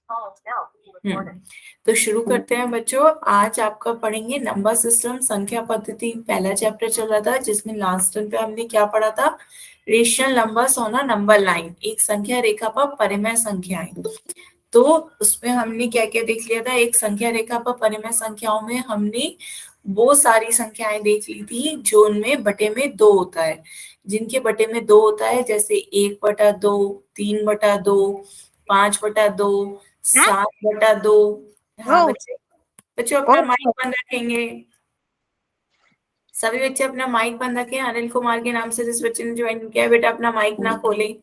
तो शुरू करते हैं बच्चों। आज आपका पढ़ेंगे नंबर सिस्टम, संख्या पद्धति। पहला चैप्टर चल रहा था जिसमें लास्ट टर्म पे हमने क्या पढ़ा था? Rational numbers on a number line, एक संख्या रेखा पर परिमेय संख्याएं। तो उसमें हमने क्या क्या देख लिया था? एक संख्या रेखा पर परिमेय संख्याओं में हमने वो सारी संख्याएं देख ली थी जो उनमें बटे में दो होता है, जिनके बटे में दो होता है, जैसे 1/2, 3/2, 5/2, 7/2। हाँ वो बच्चे, बच्चों अपना माइक बंद रखेंगे। सभी बच्चे अपना माइक बंद रखें। अनिल कुमार के नाम से जिस बच्चे ने ज्वाइन किया है, बेटा अपना माइक ना खोले।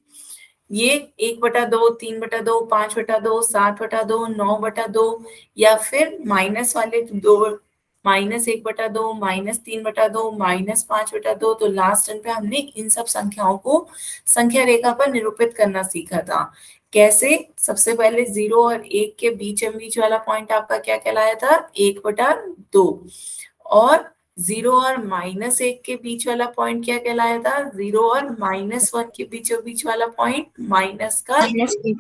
ये 1/2, 3/2, 5/2, 7/2, 9/2, या फिर माइनस वाले दो, -1/2, -3/2, -5/2। तो लास्ट टर्म पे हमने इन सब संख्याओं को संख्या रेखा पर निरूपित करना सीखा था। कैसे? सबसे पहले 0 और 1 के बीच वाला पॉइंट आपका क्या कहलाया था? 1/2। और 0 और -1 के बीच वाला पॉइंट क्या कहलाया था? 0 और -1 के बीच वाला पॉइंट माइनस का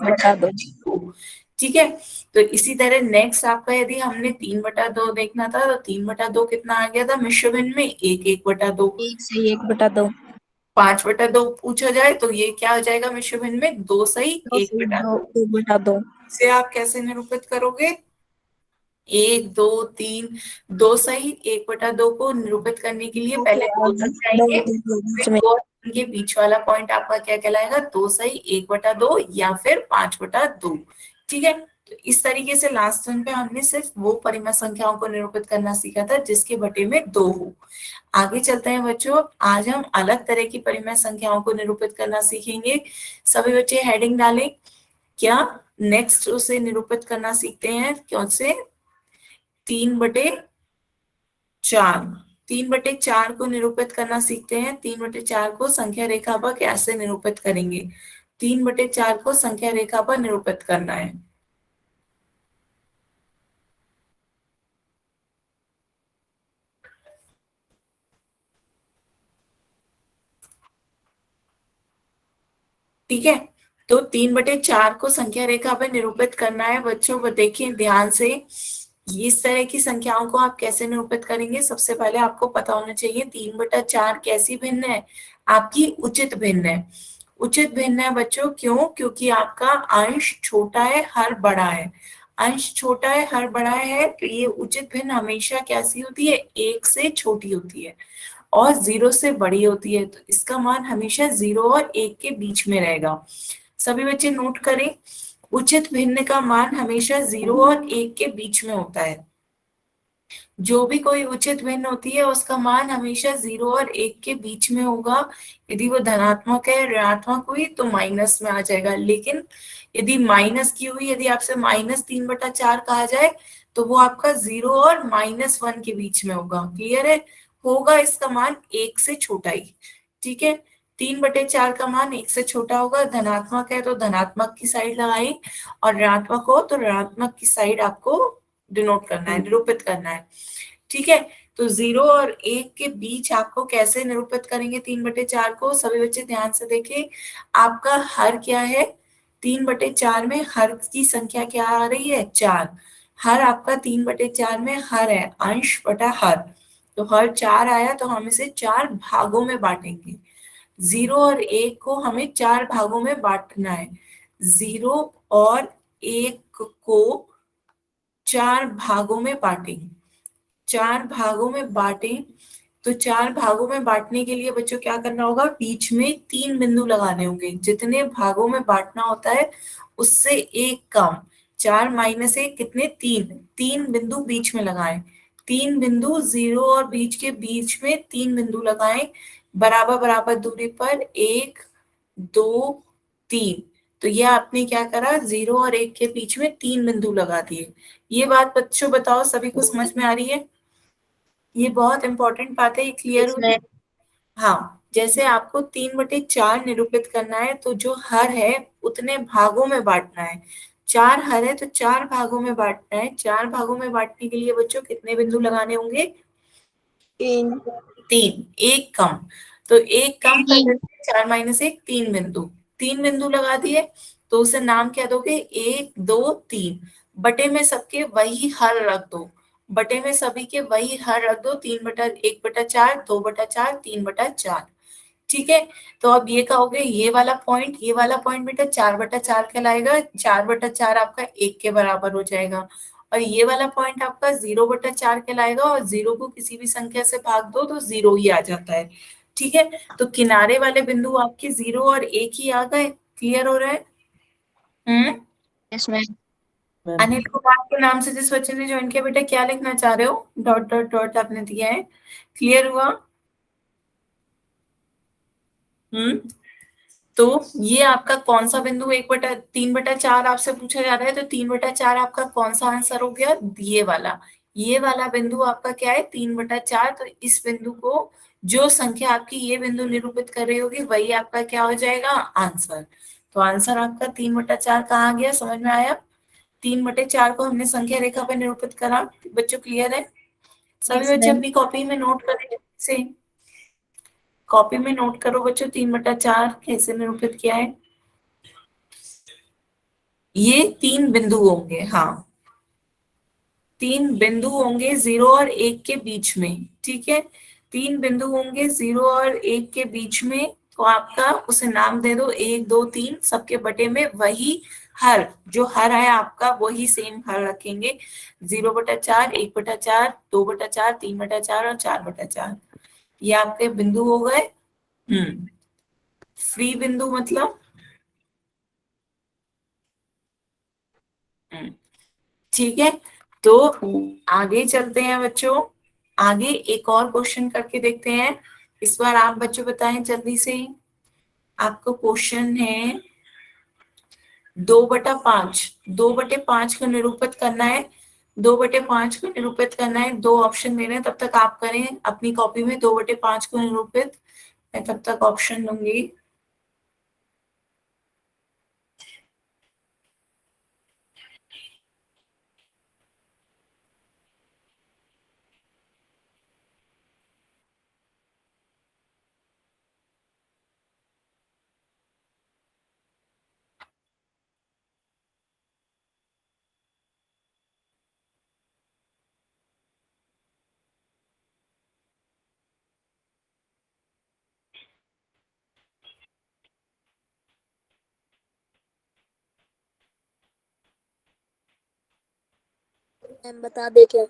बता दो। 2। ठीक है। तो इसी तरह नेक्स्ट आपका, यदि हमने 3/2 देखना था, तो 3/2 कितना आ गया था मिश्र भिन्न में? 1/2। 1 से 1/2 5/2 पूछा जाए तो ये क्या हो जाएगा मिश्र भिन्न में? 2 सही 2 से 2 1/2। 2/2 इसे आप कैसे निरूपित करोगे? 1, 2, 3, 2 सही 1/2 को निरूपित करने के लिए पहले दो तक जाएंगे, फिर में 2 और 3 के बीच वाला पॉइंट आपका क्या कहलाएगा? 2 सही 1/2 या फिर 5/2। ठीक है। तो इस तरीके से लास्ट टर्म पे हमने सिर्फ वो परिमेय संख्याओं को निरूपित करना सीखा था जिसके बटे में 2 हो। आगे चलते हैं बच्चों, आज हम अलग तरह की परिमेय संख्याओं को निरूपित करना सीखेंगे। सभी बच्चे हेडिंग डालें। क्या? नेक्स्ट उसे निरूपित करना सीखते हैं क्यों से? 3/4। 3/4 को निरूपित करना सीखते हैं। 3/4 को संख्या रेखा पर कैसे निरूपित करेंगे? 3/4 को संख्या रेखा पर निरूपित करना है। ठीक है। तो 3/4 को संख्या रेखा पर निरूपित करना है बच्चों। वो देखिए ध्यान से, इस तरह की संख्याओं को आप कैसे निरूपित करेंगे? सबसे पहले आपको पता होना चाहिए 3/4 कैसी भिन्न है? आपकी उचित भिन्न है। उचित भिन्न है बच्चों, क्यों? क्योंकि आपका अंश छोटा है, हर बड़ा है। अंश छोटा है, हर बड़ा है, तो ये उचित भिन्न हमेशा कैसी होती है? 1 से छोटी होती है और 0 से बड़ी होती है। तो इसका मान हमेशा 0 और 1 के बीच में रहेगा। सभी बच्चे नोट करें, उचित भिन्न का मान हमेशा 0 और 1 के बीच में होता है। जो भी कोई उचित भिन्न होती है उसका मान हमेशा 0 और 1 के बीच में होगा। यदि वो धनात्मक है, ऋणात्मक हुई तो माइनस में आ जाएगा। लेकिन यदि माइनस की हुई, यदि आपसे -3/4 कहा जाए, तो वो आपका 0 और -1 के बीच में होगा। क्लियर है? होगा इसका मान 1 से छोटा ही। ठीक है। 3/4 का मान 1 से छोटा होगा। धनात्मक है तो धनात्मक की साइड लगाई, और ऋणात्मक हो तो ऋणात्मक की साइड आपको डिनोट करना है, निरूपित करना है। ठीक है। तो 0 और 1 के बीच आपको कैसे निरूपित करेंगे 3/4 को? सभी बच्चे ध्यान से देखें। आपका हर क्या है? 3/4 में हर की संख्या क्या आ रही है? 4। हर आपका 3/4 में हर है, अंश बटा हर। तो हर 4 आया तो हम इसे 4 भागों में बांटेंगे। 0 और 1 को हमें 4 भागों में बांटना है। 0 और 1 को 4 भागों में बांटें। 4 भागों में बांटें। तो 4 भागों में बांटने के लिए बच्चों क्या करना होगा? बीच में 3 बिंदु लगाने होंगे। जितने भागों में बांटना होता है उससे एक कम। 4 -1 कितने? 3। 3 बिंदु बीच में लगाएं। 3 बिंदु 0 और बीच के बीच में 3 बिंदु लगाएं, बराबर बराबर दूरी पर, 1, 2, 3। तो ये आपने क्या करा? 0 और 1 के बीच में 3 बिंदु लगा दिए। ये बात बच्चों बताओ सभी को समझ में आ रही है? ये बहुत इंपॉर्टेंट बात है, ये क्लियर हुई? इसमें हाँ। जैसे आपको 3/4 निरूपित करना है तो जो हर है उतने भागों में बांटना है। 4 हर है तो 4 भागों में बांटना है। 4 भागों में बांटने के लिए बच्चों कितने बिंदु लगाने होंगे? 3 3। एक कम। तो एक कम कर देते हैं, 4 -1 3 बिंदु। 3 बिंदु लगा दिए। तो उसे नाम क्या दोगे, 1 2 3, बटे में सबके वही हर रख दो, बटे में सभी के वही हर रख दो, 3/1/4, 2/4, 3/4। ठीक है, तो अब ये कहोगे ये वाला पॉइंट, ये वाला पॉइंट बेटा 4/4 कहलाएगा, 4/4 आपका 1 के बराबर हो जाएगा, और ये वाला पॉइंट आपका 0/4 कहलाएगा, और 0 को किसी भी संख्या से भाग दो तो 0 ही आ जाता है। ठीक है, तो किनारे वाले बिंदु आपके 0 और 1 ही आ गए। क्लियर हो रहा है? Yes ma'am. अनिल कुमार के नाम से जिस बच्चे ने ज्वाइन किया, बेटा क्या लिखना चाह रहे हो, डॉट डॉट डॉट आपने दिया है। क्लियर हुआ? हम्म तो ये आपका कौन सा बिंदु, 1/3/4 आपसे पूछा जा रहा है, तो 3/4 आपका कौन सा आंसर हो गया, ये वाला बिंदु आपका क्या है, 3/4। तो इस बिंदु को, जो संख्या आपकी ये बिंदु निरूपित कर रही होगी, वही आपका क्या हो जाएगा, आंसर। तो आंसर आपका 3/4 कहाँ आ गया, समझ में आया? 3/4 को हमने संख्या रेखा पर निरूपित करा। बच्चों क्लियर है? सभी यस बच्चे मैम। अपनी कॉपी में नोट करें से, कॉपी में नोट करो बच्चों, 3/4 कैसे निरूपित किया है। ये 3 बिंदु होंगे, हाँ 3 बिंदु होंगे 0 और 1 के बीच में। ठीक है, 3 बिंदु होंगे 0 और 1 के बीच में, तो आपका उसे नाम दे दो 1 2 3, सबके बटे में वही हर, जो हर है आपका वही सेम हर रखेंगे, 0/4, 1/4, 2/4, 3/4 और 4/4। ये आपके बिंदु हो गए। फ्री बिंदु मतलब, हम्म, ठीक है, तो आगे चलते हैं बच्चों, आगे एक और क्वेश्चन करके देखते हैं। इस बार आप बच्चों बताएं जल्दी से। आपको क्वेश्चन है 2/5, 2/5 को निरूपित करना है, 2/5 को निरूपित करना है। दो ऑप्शन दे रहे हैं, तब तक आप करें अपनी कॉपी में 2/5 को निरूपित, मैं तब तक ऑप्शन दूंगी। मैम बता दे क्या?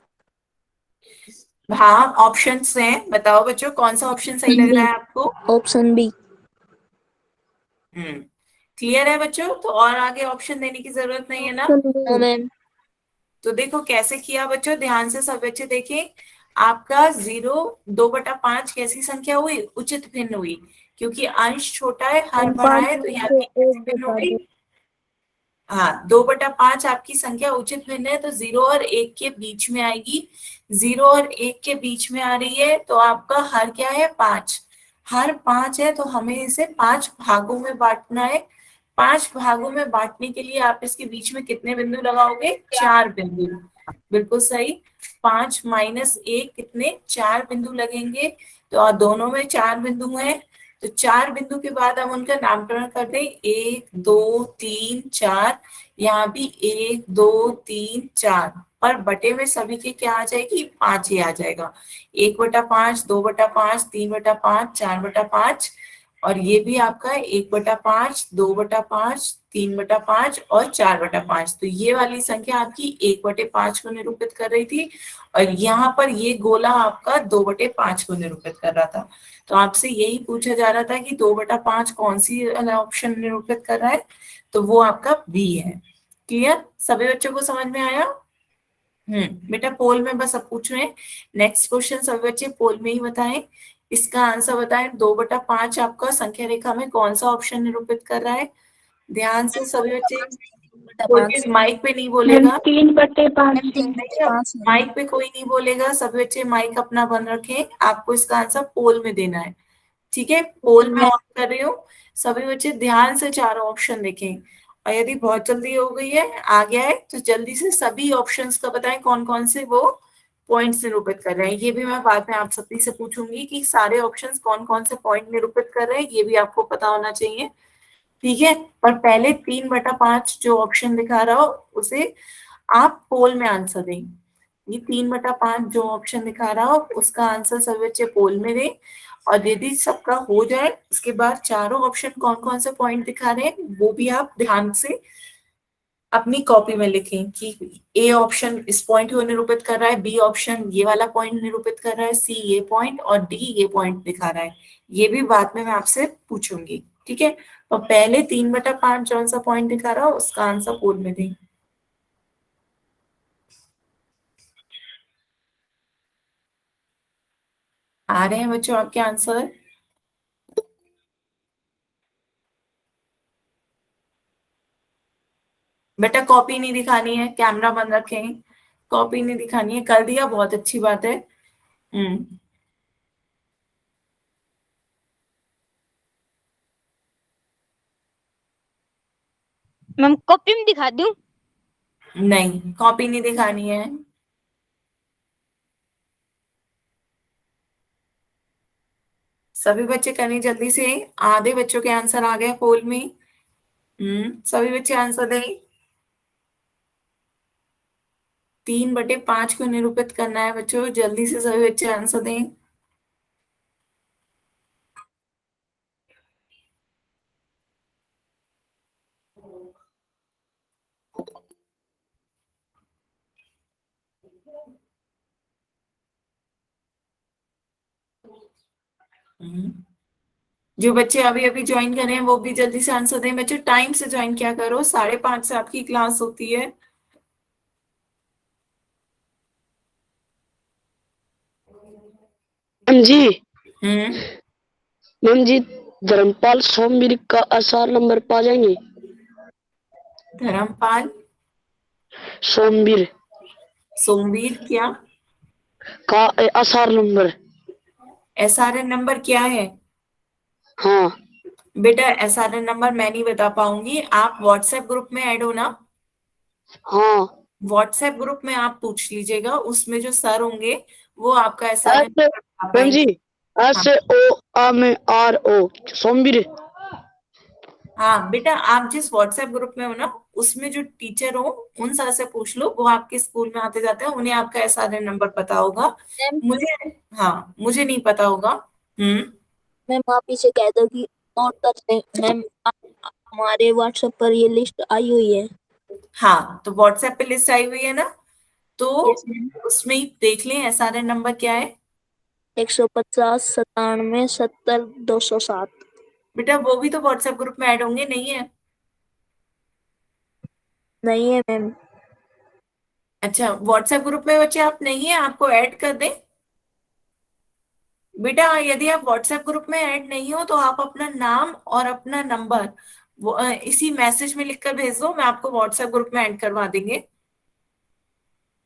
हाँ ऑप्शंस हैं, बताओ बच्चों कौन सा ऑप्शन सही लग रहा बी। है आपको। Option B. हम्म क्लियर है बच्चों, तो और आगे ऑप्शन देने की जरूरत नहीं है ना। Option B. No ma'am. तो देखो कैसे किया बच्चों, ध्यान से सब बच्चे देखें। आपका 2/5 कैसी संख्या हुई, उचित भिन्न हुई, क्योंकि अंश छोटा है हर मैम बड़ा 5 है, तो में यहाँ से की कैसी एक भिन्न हो बता गई। दो। हाँ 2/5 आपकी संख्या उचित भिन्न है, तो 0 और 1 के बीच में आएगी, 0 और 1 के बीच में आ रही है, तो आपका हर क्या है, 5। हर 5 है, तो हमें इसे 5 भागों में बांटना है। 5 भागों में बांटने के लिए आप इसके बीच में कितने बिंदु लगाओगे, 4 बिंदु। बिल्कुल सही, 5 - 1 कितने, 4 बिंदु लगेंगे। तो और दोनों में 4 बिंदु हैं, तो 4 बिंदु के बाद हम उनका नामकरण कर दें, 1 2 3 4। यहाँ भी 1 2 3 4, और बटे में सभी के क्या आ जाएगी, 5 ही आ जाएगा। 1/5, 2/5, 3/5, 4/5, और ये भी आपका 1/5, 2/5, 3/5 और 4/5। तो ये वाली संख्या आपकी 1/5 को निरूपित कर रही थी, और यहाँ पर ये गोला आपका 2/5 को निरूपित कर रहा था। तो आपसे यही पूछा जा रहा था कि 2/5 कौन सी ऑप्शन निरूपित कर रहा है, तो वो आपका बी है। क्लियर, सभी बच्चों को समझ में आया? बेटा पोल में बस अब पूछ रहे हैं। नेक्स्ट क्वेश्चन सभी बच्चे पोल में ही बताएं, इसका आंसर बताएं। 2/5 आपका संख्या रेखा में कौन सा ऑप्शन निरूपित कर रहा है, ध्यान से सभी बच्चे। कोई 3/5। भी माइक पे नहीं मैम बोलेगा, 3/5। मैम तीन नहीं बटे अब पाँच है। माइक पे कोई नहीं बोलेगा, सब बच्चे माइक अपना बंद रखें, आपको इसका आंसर पोल में देना है। ठीक है, पोल में ऑन कर रही हूँ, सभी बच्चे ध्यान से चारों ऑप्शन देखें, और यदि बहुत जल्दी हो गई है, आ गया है, तो जल्दी से सभी ऑप्शंस का बताएं कौन कौन से वो पॉइंट्स निरूपित कर रहे हैं। ये भी मैं बाद में आप सभी से पूछूंगी कि सारे ऑप्शंस कौन कौन से पॉइंट निरूपित कर रहे हैं, ये भी आपको पता होना चाहिए। ठीक है, पर पहले 3/5 जो ऑप्शन दिखा रहा हो उसे आप पोल में आंसर दें। ये 3/5 जो ऑप्शन दिखा रहा हो उसका आंसर सभी बच्चे पोल में दें। और यदि सबका हो जाए उसके बाद चारों ऑप्शन कौन कौन से पॉइंट दिखा रहे हैं वो भी आप ध्यान से अपनी कॉपी में लिखें कि ए ऑप्शन इस पॉइंट को निरूपित कर रहा है, बी ऑप्शन ये वाला पॉइंट निरूपित कर रहा है, सी ये पॉइंट और डी ये पॉइंट दिखा रहा है। ये भी बाद में मैं आपसे पूछूंगी, ठीक है। तो पहले 3/5 कौन सा पॉइंट दिखा रहा हो उसका आंसर पोल में दें। आ रहे हैं बच्चों आपके आंसर? बेटा कॉपी नहीं दिखानी है, कैमरा बंद रखें, कॉपी नहीं दिखानी है। कर दिया, बहुत अच्छी बात है। हम्म। मैम कॉपी में दिखा दूं? नहीं, कॉपी नहीं दिखानी है। सभी बच्चे करें जल्दी से। आधे बच्चों के आंसर आ गए पोल में। सभी बच्चे आंसर दें। 3/5 को निरूपित करना है बच्चों, जल्दी से सभी बच्चे आंसर दें। हम्म, जो बच्चे अभी अभी ज्वाइन कर रहे हैं वो भी जल्दी से आंसर दें बच्चों। टाइम से ज्वाइन क्या करो, 5:30 से आपकी क्लास होती है। मैम जी। हम्म। मैम जी, धर्मपाल सोमवीर का आसार नंबर पा जाएंगे? धर्मपाल सोमवीर सोमवीर क्या? का आसार नंबर। एसआरएन नंबर क्या है? हाँ। बेटा एसआरएन नंबर मैं नहीं बता पाऊंगी, आप व्हाट्सएप ग्रुप में ऐड हो ना? हाँ। व्हाट्सएप ग्रुप में आप पूछ लीजिएगा, उसमें जो सर होंगे वो आपका एसआरएन एस नंबर बता मैम जी, पाएंगे। हाँ। SOAMRO सोमवीर। हाँ बेटा, आप जिस व्हाट्सएप ग्रुप में हो ना उसमें जो टीचर हो उन सर से पूछ लो, वो आपके स्कूल में आते जाते हैं, उन्हें आपका एसआरएन नंबर पता होगा। मैम मुझे, हाँ मुझे नहीं पता होगा। हम्म। मैम आप इसे कह दो कि नोट कर लें। मैम हमारे व्हाट्सएप पर ये लिस्ट आई हुई है। हाँ, तो व्हाट्सएप पे लिस्ट आई हुई है ना, तो यस मैम। उसमें ही देख लें एसआरएन नंबर क्या है। 150 97 70 207। बेटा वो भी तो व्हाट्सएप ग्रुप में ऐड होंगे, नहीं है? नहीं है मैम। अच्छा, व्हाट्सएप ग्रुप में बच्चे आप नहीं है, आपको ऐड कर दें? बेटा यदि आप व्हाट्सएप ग्रुप में ऐड नहीं हो तो आप अपना नाम और अपना नंबर इसी मैसेज में लिखकर भेज दो, मैं आपको व्हाट्सएप ग्रुप में ऐड करवा देंगे।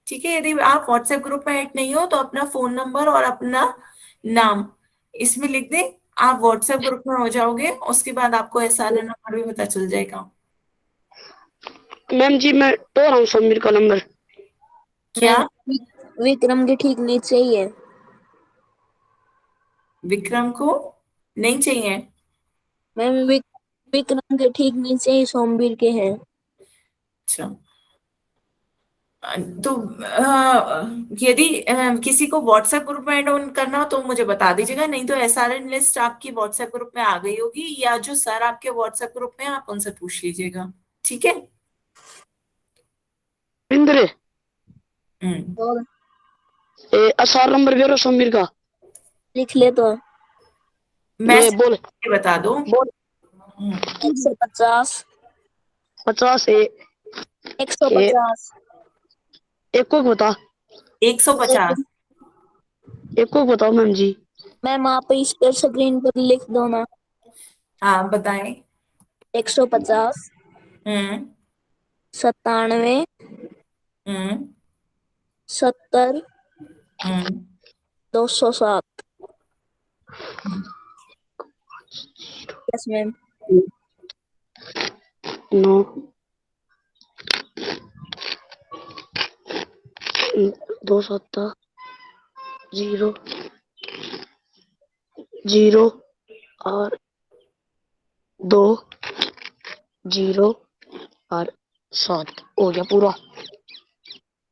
ठीक है, यदि आप व्हाट्सएप ग्रुप में ऐड नहीं हो तो अपना फोन नंबर और अपना नाम इसमें लिख दें, आप व्हाट्सएप ग्रुप में हो जाओगे, उसके बाद आपको एसआरएन नंबर भी पता चल जाएगा। मैम जी, मैं तो रहा हूँ सोमवीर का नंबर। क्या? मैम विक्रम के ठीक नीचे ही है। विक्रम को नहीं चाहिए? मैम विक्रम के ठीक नीचे ही सोमवीर के हैं। अच्छा, तो यदि किसी को व्हाट्सएप ग्रुप में ऐड ऑन करना हो तो मुझे बता दीजिएगा, नहीं तो एसआरएन लिस्ट आपकी व्हाट्सएप ग्रुप में आ गई होगी, या जो सर आपके व्हाट्सएप ग्रुप में हैं, आप उनसे पूछ लीजिएगा। ठीक है। इंद्र हम्म। और आसार नंबर भी सोमवीर का। लिख ले तो। ये बोल मैसेज बता दो। बोल। 150 50 ए 150 एक को बता। 150। एक को बताओ मैम जी। मैम आप इस पर स्क्रीन पर लिख दो ना। हाँ बताएं। 150 हम्म। 97 हम्म। 70 हम्म। 207। हम्म। Yes ma'am. 9 2 7 0 0 और 2 0 और 7 हो गया पूरा,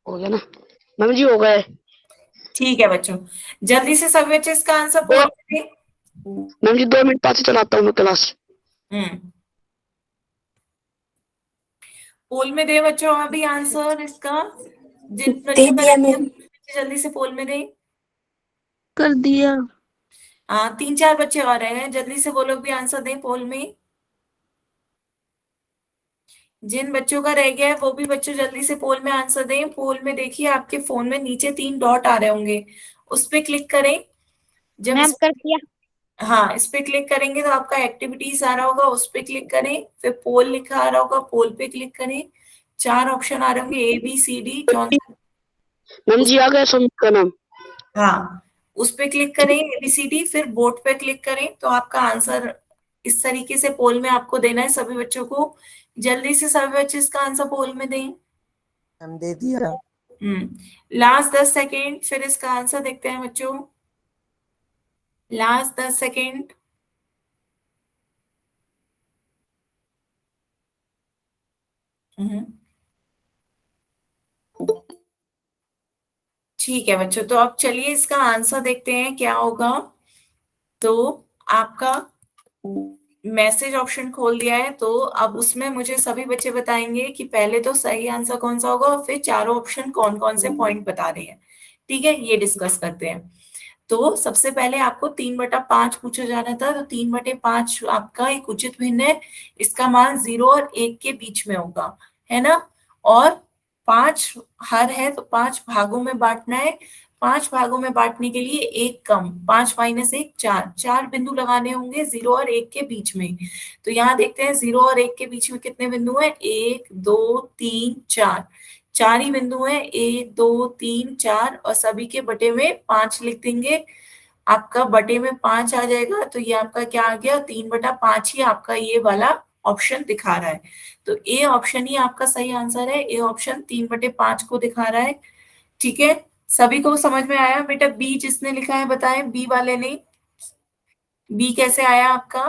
हो गया ना मैम जी, हो गए। ठीक है बच्चों, जल्दी से सभी बच्चे इसका आंसर ओ, बोल दें। मैम जी 2 मिनट बाद से चलाता हूँ मैं क्लास। हम्म, पोल में दे बच्चों अभी आंसर इसका, जिन दे बच्चों का दिया रह गया मैम। बच्चे जल्दी से पोल में दे। कर दिया। हाँ, 3-4 बच्चे और रहे हैं, जल्दी से वो लोग भी आंसर दें पोल में। जिन बच्चों का रह गया है वो भी बच्चों जल्दी से पोल में आंसर दें। पोल में देखिए आपके फोन में नीचे 3 डॉट आ रहे होंगे, उस पे क्लिक करें। जब मैम इस, कर दिया। हाँ, इस पे क्लिक करेंगे तो आपका एक्टिविटीज आ रहा होगा, उस पे क्लिक करें। फिर पोल लिखा आ रहा होगा, पोल पे क्लिक करें। 4 ऑप्शन आ रहे होंगे, ABCD, जॉन। मैम उस, जी आ गया समीर का नाम। हाँ, उस पे क्लिक करें ABCD, फिर बोर्ड पे क्लिक करें तो आपका आंसर इस तरीके से पोल में आपको देना है सभी बच्चों को। जल्दी से सभी बच्चे इसका आंसर पोल में दें। हम दे दिया। लास्ट 10 सेकेंड, फिर इसका आंसर देखते हैं बच्चों। Last 10 second. ठीक है बच्चों, तो अब चलिए इसका आंसर देखते हैं क्या होगा। तो आपका मैसेज ऑप्शन खोल दिया है, तो अब उसमें मुझे सभी बच्चे बताएंगे कि पहले तो सही आंसर कौन सा होगा और फिर चारों ऑप्शन कौन कौन से पॉइंट बता रहे हैं। ठीक है, ये डिस्कस करते हैं। तो सबसे पहले आपको 3/5 पूछा जा रहा था, तो 3/5 आपका एक उचित भिन्न है। इसका मान 0 और 1 के बीच में होगा, है ना। और 5 हर है तो 5 भागों में बांटना है। 5 भागों में बांटने के लिए एक कम, 5 - 1 4, 4 बिंदु लगाने होंगे 0 और 1 के बीच में। तो यहाँ देखते हैं 0 और 1 के बीच में कितने बिंदु हैं, 1 2 3 4। 4 ही बिंदु हैं, 1 2 3 4, और सभी के बटे में 5 लिख देंगे। आपका बटे में 5 आ जाएगा, तो ये आपका क्या आ गया, 3/5 ही आपका ये वाला ऑप्शन दिखा रहा है। तो ए ऑप्शन ही आपका सही आंसर है, ए ऑप्शन 3/5 को दिखा रहा है। ठीक है, सभी को समझ में आया बेटा। बी जिसने लिखा है बताएं, बी वाले ने, बी कैसे आया आपका।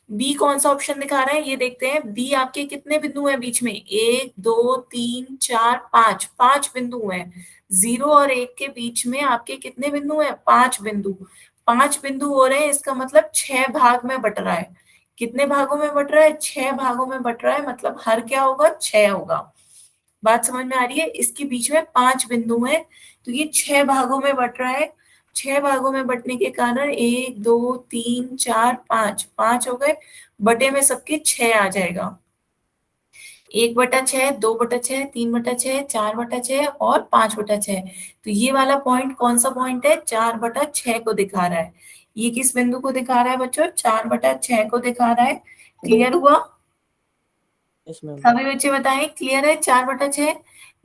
बी कौन सा ऑप्शन दिखा रहा है ये देखते हैं। बी आपके कितने बिंदु हैं बीच में, 1 2 3 4 5, 5 बिंदु हैं। 0 और 1 के बीच में आपके कितने बिंदु हैं, 5 बिंदु। 5 बिंदु हो रहे हैं, इसका मतलब 6 भाग में बट रहा है। कितने भागों में बट रहा है, 6 भागों में बट रहा है, मतलब हर क्या होगा, 6 होगा। बात समझ में आ रही है। इसके बीच में 5 बिंदु हैं, तो ये 6 भागों में बट रहा है। 6 भागों में बटने के कारण 1 2 3 4 5, 5 हो गए, बटे में सबके 6 आ जाएगा। 1/6, 2/6, 3/6, 4/6 और 5/6। तो ये वाला पॉइंट कौन सा पॉइंट है, 4/6 को दिखा रहा है। ये किस बिंदु को दिखा रहा है बच्चों, 4/6 को दिखा रहा है। क्लियर हुआ। Yes ma'am. सभी बच्चे बताएं क्लियर है, 4/6।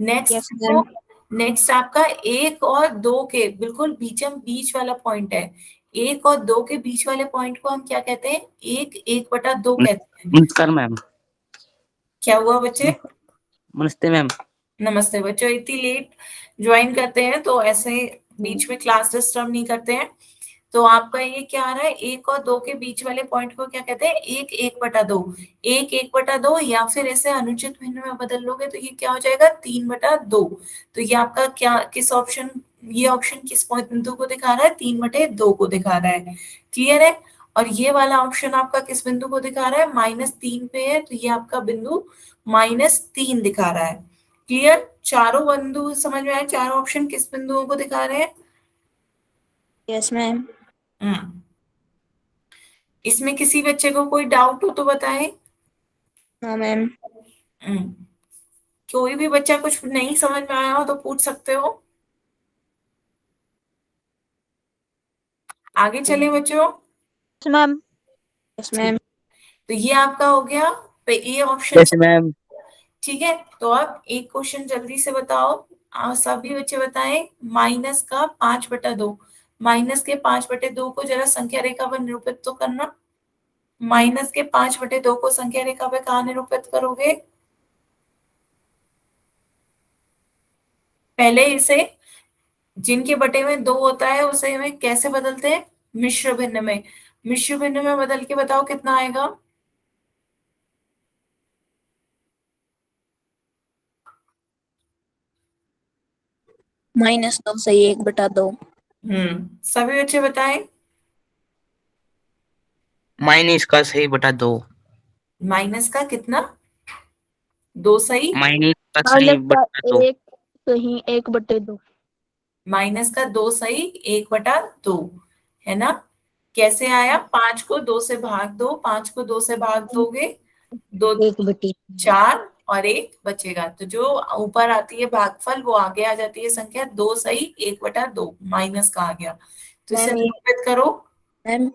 नेक्स्ट यस देखो, मैम। नेक्स्ट आपका 1 और 2 के बिल्कुल बीचम बीच वाला पॉइंट है। 1 और 2 के बीच वाले पॉइंट को हम क्या कहते हैं, 1/2 कहते हैं। नमस्कार मैम। क्या हुआ बच्चे, नमस्ते मैम। नमस्ते बच्चों, इतनी लेट ज्वाइन करते हैं तो ऐसे बीच में क्लास डिस्टर्ब नहीं करते हैं। तो आपका ये क्या आ रहा है, 1 और 2 के बीच वाले पॉइंट को क्या कहते हैं, 1/2। 1/2, या फिर ऐसे अनुचित भिन्न में बदल लोगे तो ये क्या हो जाएगा, 3/2। तो ये आपका क्या, किस ऑप्शन, ये ऑप्शन किस बिंदु को दिखा रहा है, 3/2 को दिखा रहा है। क्लियर है। और ये वाला ऑप्शन आपका किस बिंदु को दिखा रहा है, -3 पे है, तो ये आपका बिंदु -3 दिखा रहा है। क्लियर, चारों बिंदु समझ में आए, चारों ऑप्शन किस बिंदुओं को दिखा रहे हैं। Yes ma'am. हम्म, इसमें किसी बच्चे को कोई डाउट हो तो बताएं। हाँ मैम। हम्म, कोई भी बच्चा कुछ नहीं समझ में आया हो तो पूछ सकते हो। आगे चले बच्चों। Yes ma'am. Yes ma'am. ठीक, तो ये आपका हो गया, पे ए ऑप्शन। Yes ma'am. ठीक है, तो अब एक क्वेश्चन जल्दी से बताओ। सभी बच्चे बताएं, -5/2। -5/2 को जरा संख्या रेखा पर निरूपित तो करना। -5/2 को संख्या रेखा पे कहाँ निरूपित करोगे, पहले इसे, जिनके बटे में 2 होता है उसे हमें कैसे बदलते हैं, मिश्र भिन्न में। मिश्र भिन्न में बदल के बताओ कितना आएगा। -2 सही 1/2। सभी बच्चे बताएं। माइनस का सही बटा 2। माइनस का कितना? 2 सही। माइनस का सही माइनस का बटा 2। 1 सही 1/2। माइनस का 2 सही 1/2 है ना। कैसे आया? 5 को 2 से भाग दो, 5 को 2 से भाग दोगे 2 1/2। 4 और 1 बचेगा, तो जो ऊपर आती है भागफल वो आगे आ जाती है संख्या 2 सही 1/2 माइनस का आ गया, तो इसे मैम ये निरूपित करो। मैम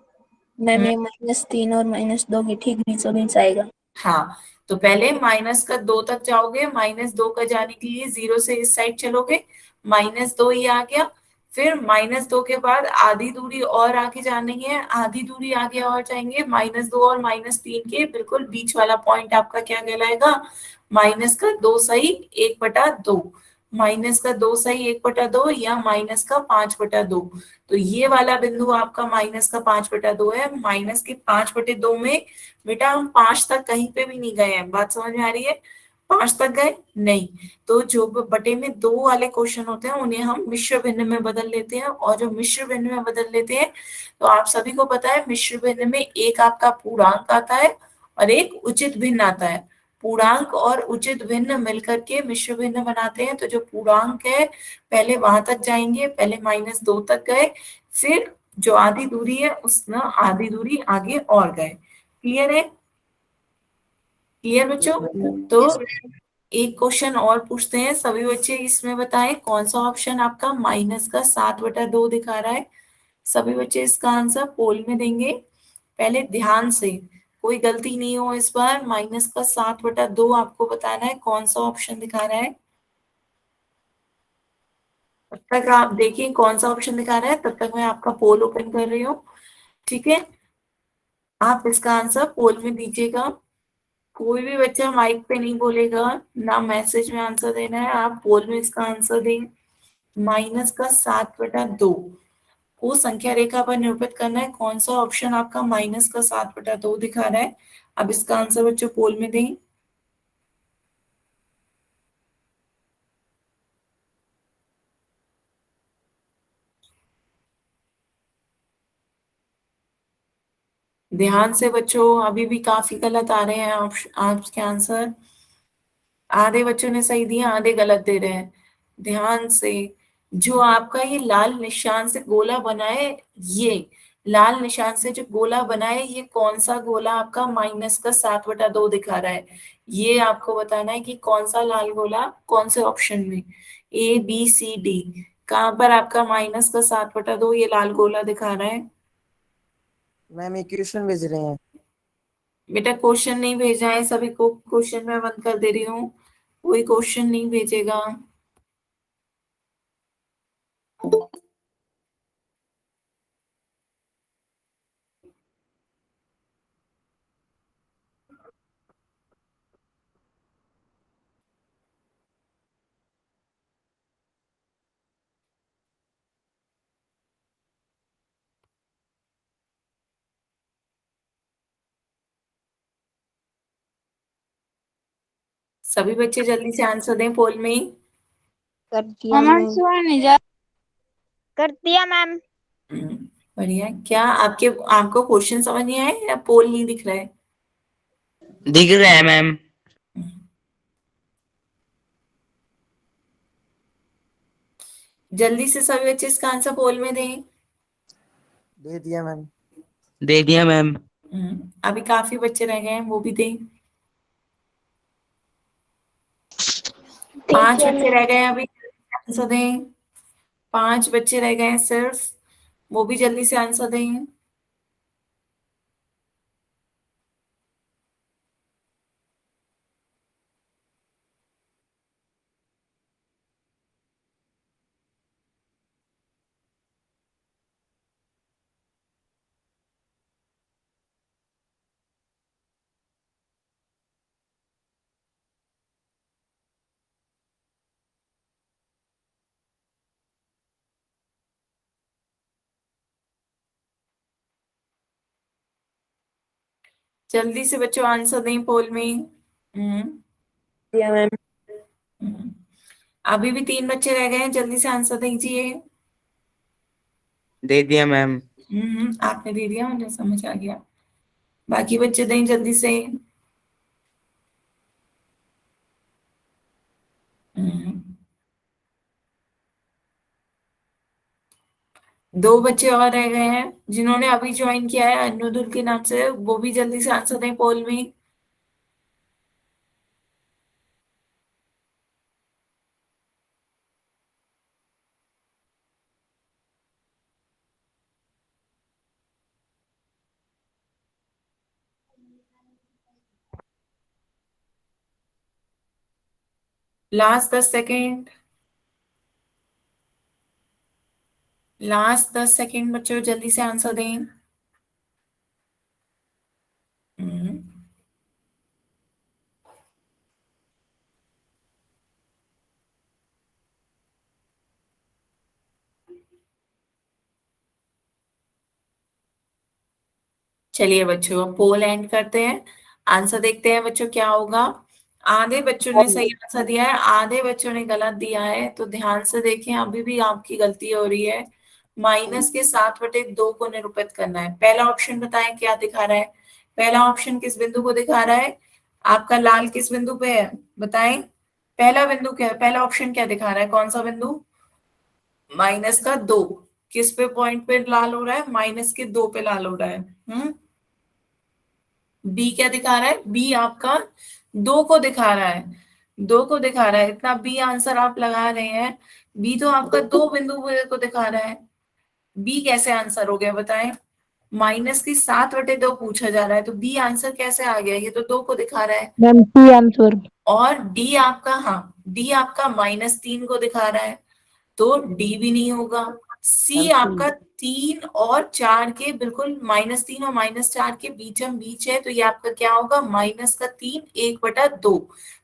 मैम हम्म, ये -3 और -2 के ठीक बीचों बीच आएगा। हाँ, तो पहले माइनस का 2 तक जाओगे, -2 का जाने के लिए 0 से इस साइड चलोगे, -2 ये आ गया। फिर -2 के बाद आधी दूरी और आगे जानी है, आधी दूरी आगे और जाएंगे, -2 और -3 के बिल्कुल बीच वाला पॉइंट आपका क्या कहलाएगा? माइनस का 2 सही 1/2, माइनस का 2 सही 1/2 या माइनस का 5/2। तो ये वाला बिंदु आपका माइनस का 5/2 है। माइनस के 5/2 में बेटा हम 5 तक कहीं पे भी नहीं गए हैं, बात समझ में आ रही है? 5 तक गए नहीं, तो जो बटे में 2 वाले क्वेश्चन होते हैं उन्हें हम मिश्र भिन्न में बदल लेते हैं, और जो मिश्र भिन्न में बदल लेते हैं, तो आप सभी को पता है मिश्र भिन्न में एक आपका पूर्णांक आता है और एक उचित भिन्न आता है। पूर्णांक और उचित भिन्न मिलकर के मिश्र भिन्न बनाते हैं। तो जो पूर्णांक है पहले वहां तक जाएंगे, पहले -2 तक गए, फिर जो आधी दूरी है उसमें आधी दूरी आगे और गए। क्लियर है? क्लियर यस बच्चों? मैम। तो एक क्वेश्चन और पूछते हैं, सभी बच्चे इसमें बताएं कौन सा ऑप्शन आपका -7/2 दिखा रहा है। सभी बच्चे इसका आंसर पोल में देंगे। पहले ध्यान से, कोई गलती नहीं हो इस बार, -7/2 आपको बताना है कौन सा ऑप्शन दिखा रहा है। तब तक आप देखिए कौन सा ऑप्शन दिखा रहा है, तब तक मैं आपका पोल ओपन कर रही हूँ। ठीक है, आप इसका आंसर पोल में दीजिएगा। कोई भी बच्चा माइक पे नहीं बोलेगा, ना मैसेज में आंसर देना है, आप पोल में इसका आंसर दें। -7/2 को संख्या रेखा पर निरूपित करना है, कौन सा ऑप्शन आपका -7/2 दिखा रहा है। अब इसका आंसर बच्चों पोल में दें। ध्यान से बच्चों, अभी भी काफी गलत आ रहे हैं आपके आंसर। आधे बच्चों ने सही दिया, आधे गलत दे रहे हैं। ध्यान से, जो आपका ये लाल निशान से गोला बना है, ये लाल निशान से जो गोला बना है, ये कौन सा गोला आपका -7/2 दिखा रहा है? ये आपको बताना है कि कौन सा लाल गोला, कौन से ऑप्शन में, A B C D, कहाँ पर आपका -7/2 ये लाल गोला दिखा रहा है? मैम इक्वेशन भेज रहे हैं। बेटा क्वेश्चन नहीं भेजा है, सभी को क्वेश्चन मैं बंद कर दे रही हूँ, कोई क्वेश्चन नहीं भेजेगा। सभी बच्चे जल्दी से आंसर दें पोल में। कर दिया मैम। कर दिया मैम। हम्म, बढ़िया। क्या आपके आपको क्वेश्चन समझ नहीं आए या पोल नहीं दिख रहा है? दिख रहा है मैम। जल्दी से सभी बच्चे इसका आंसर पोल में दें। दे दिया मैम। दे दिया मैम। अभी काफी बच्चे रह गए हैं, वो भी दें। 5 बच्चे रह गए हैं अभी, आंसर दें। 5 बच्चे रह गए हैं सिर्फ, वो भी जल्दी से आंसर दें। जल्दी से बच्चों आंसर दें पोल में। हम्म दिया मैम। हम्म। अभी भी 3 बच्चे रह गए हैं, जल्दी से आंसर दीजिए। दे दिया मैम। आपने दे दिया, मुझे समझ आ गया। बाकी बच्चे दें जल्दी से। हम्म, 2 बच्चे और रह गए हैं जिन्होंने अभी ज्वाइन किया है अनुदुल के नाम से, वो भी जल्दी से आंसर दें पोल में। लास्ट 10 सेकेंड, लास्ट 10 सेकेंड बच्चों, जल्दी से आंसर दें। हम्म, चलिए बच्चों, पोल एंड करते हैं। आंसर देखते हैं बच्चों क्या होगा। आधे बच्चों ने सही आंसर दिया है, आधे बच्चों ने गलत दिया है, तो ध्यान से देखें, अभी भी आपकी गलती हो रही है। माइनस के 7/2 को निरूपित करना है। पहला ऑप्शन बताएं क्या दिखा रहा है। पहला ऑप्शन किस बिंदु को दिखा रहा है? आपका लाल किस बिंदु पे है बताएं। पहला बिंदु क्या है, पहला ऑप्शन क्या दिखा रहा है, कौन सा बिंदु? -2। किस पे पॉइंट पे लाल हो रहा है? -2 पे लाल हो रहा है। बी क्या दिखा रहा है? बी आपका 2 को दिखा रहा है, 2 को दिखा रहा है। इतना बी आंसर आप लगा रहे हैं, बी तो आपका 2 बिंदु को दिखा रहा है। बी कैसे आंसर हो गया बताएं? -7/2 पूछा जा रहा है, तो बी आंसर कैसे आ गया? ये तो 2 को दिखा रहा है। Ma'am C answer. और डी आपका, हाँ डी आपका -3 को दिखा रहा है, तो डी भी नहीं होगा। सी MC आपका 3 और 4 के बिल्कुल, -3 और -4 के बीचम बीच है, तो ये आपका क्या होगा? -3 1/2।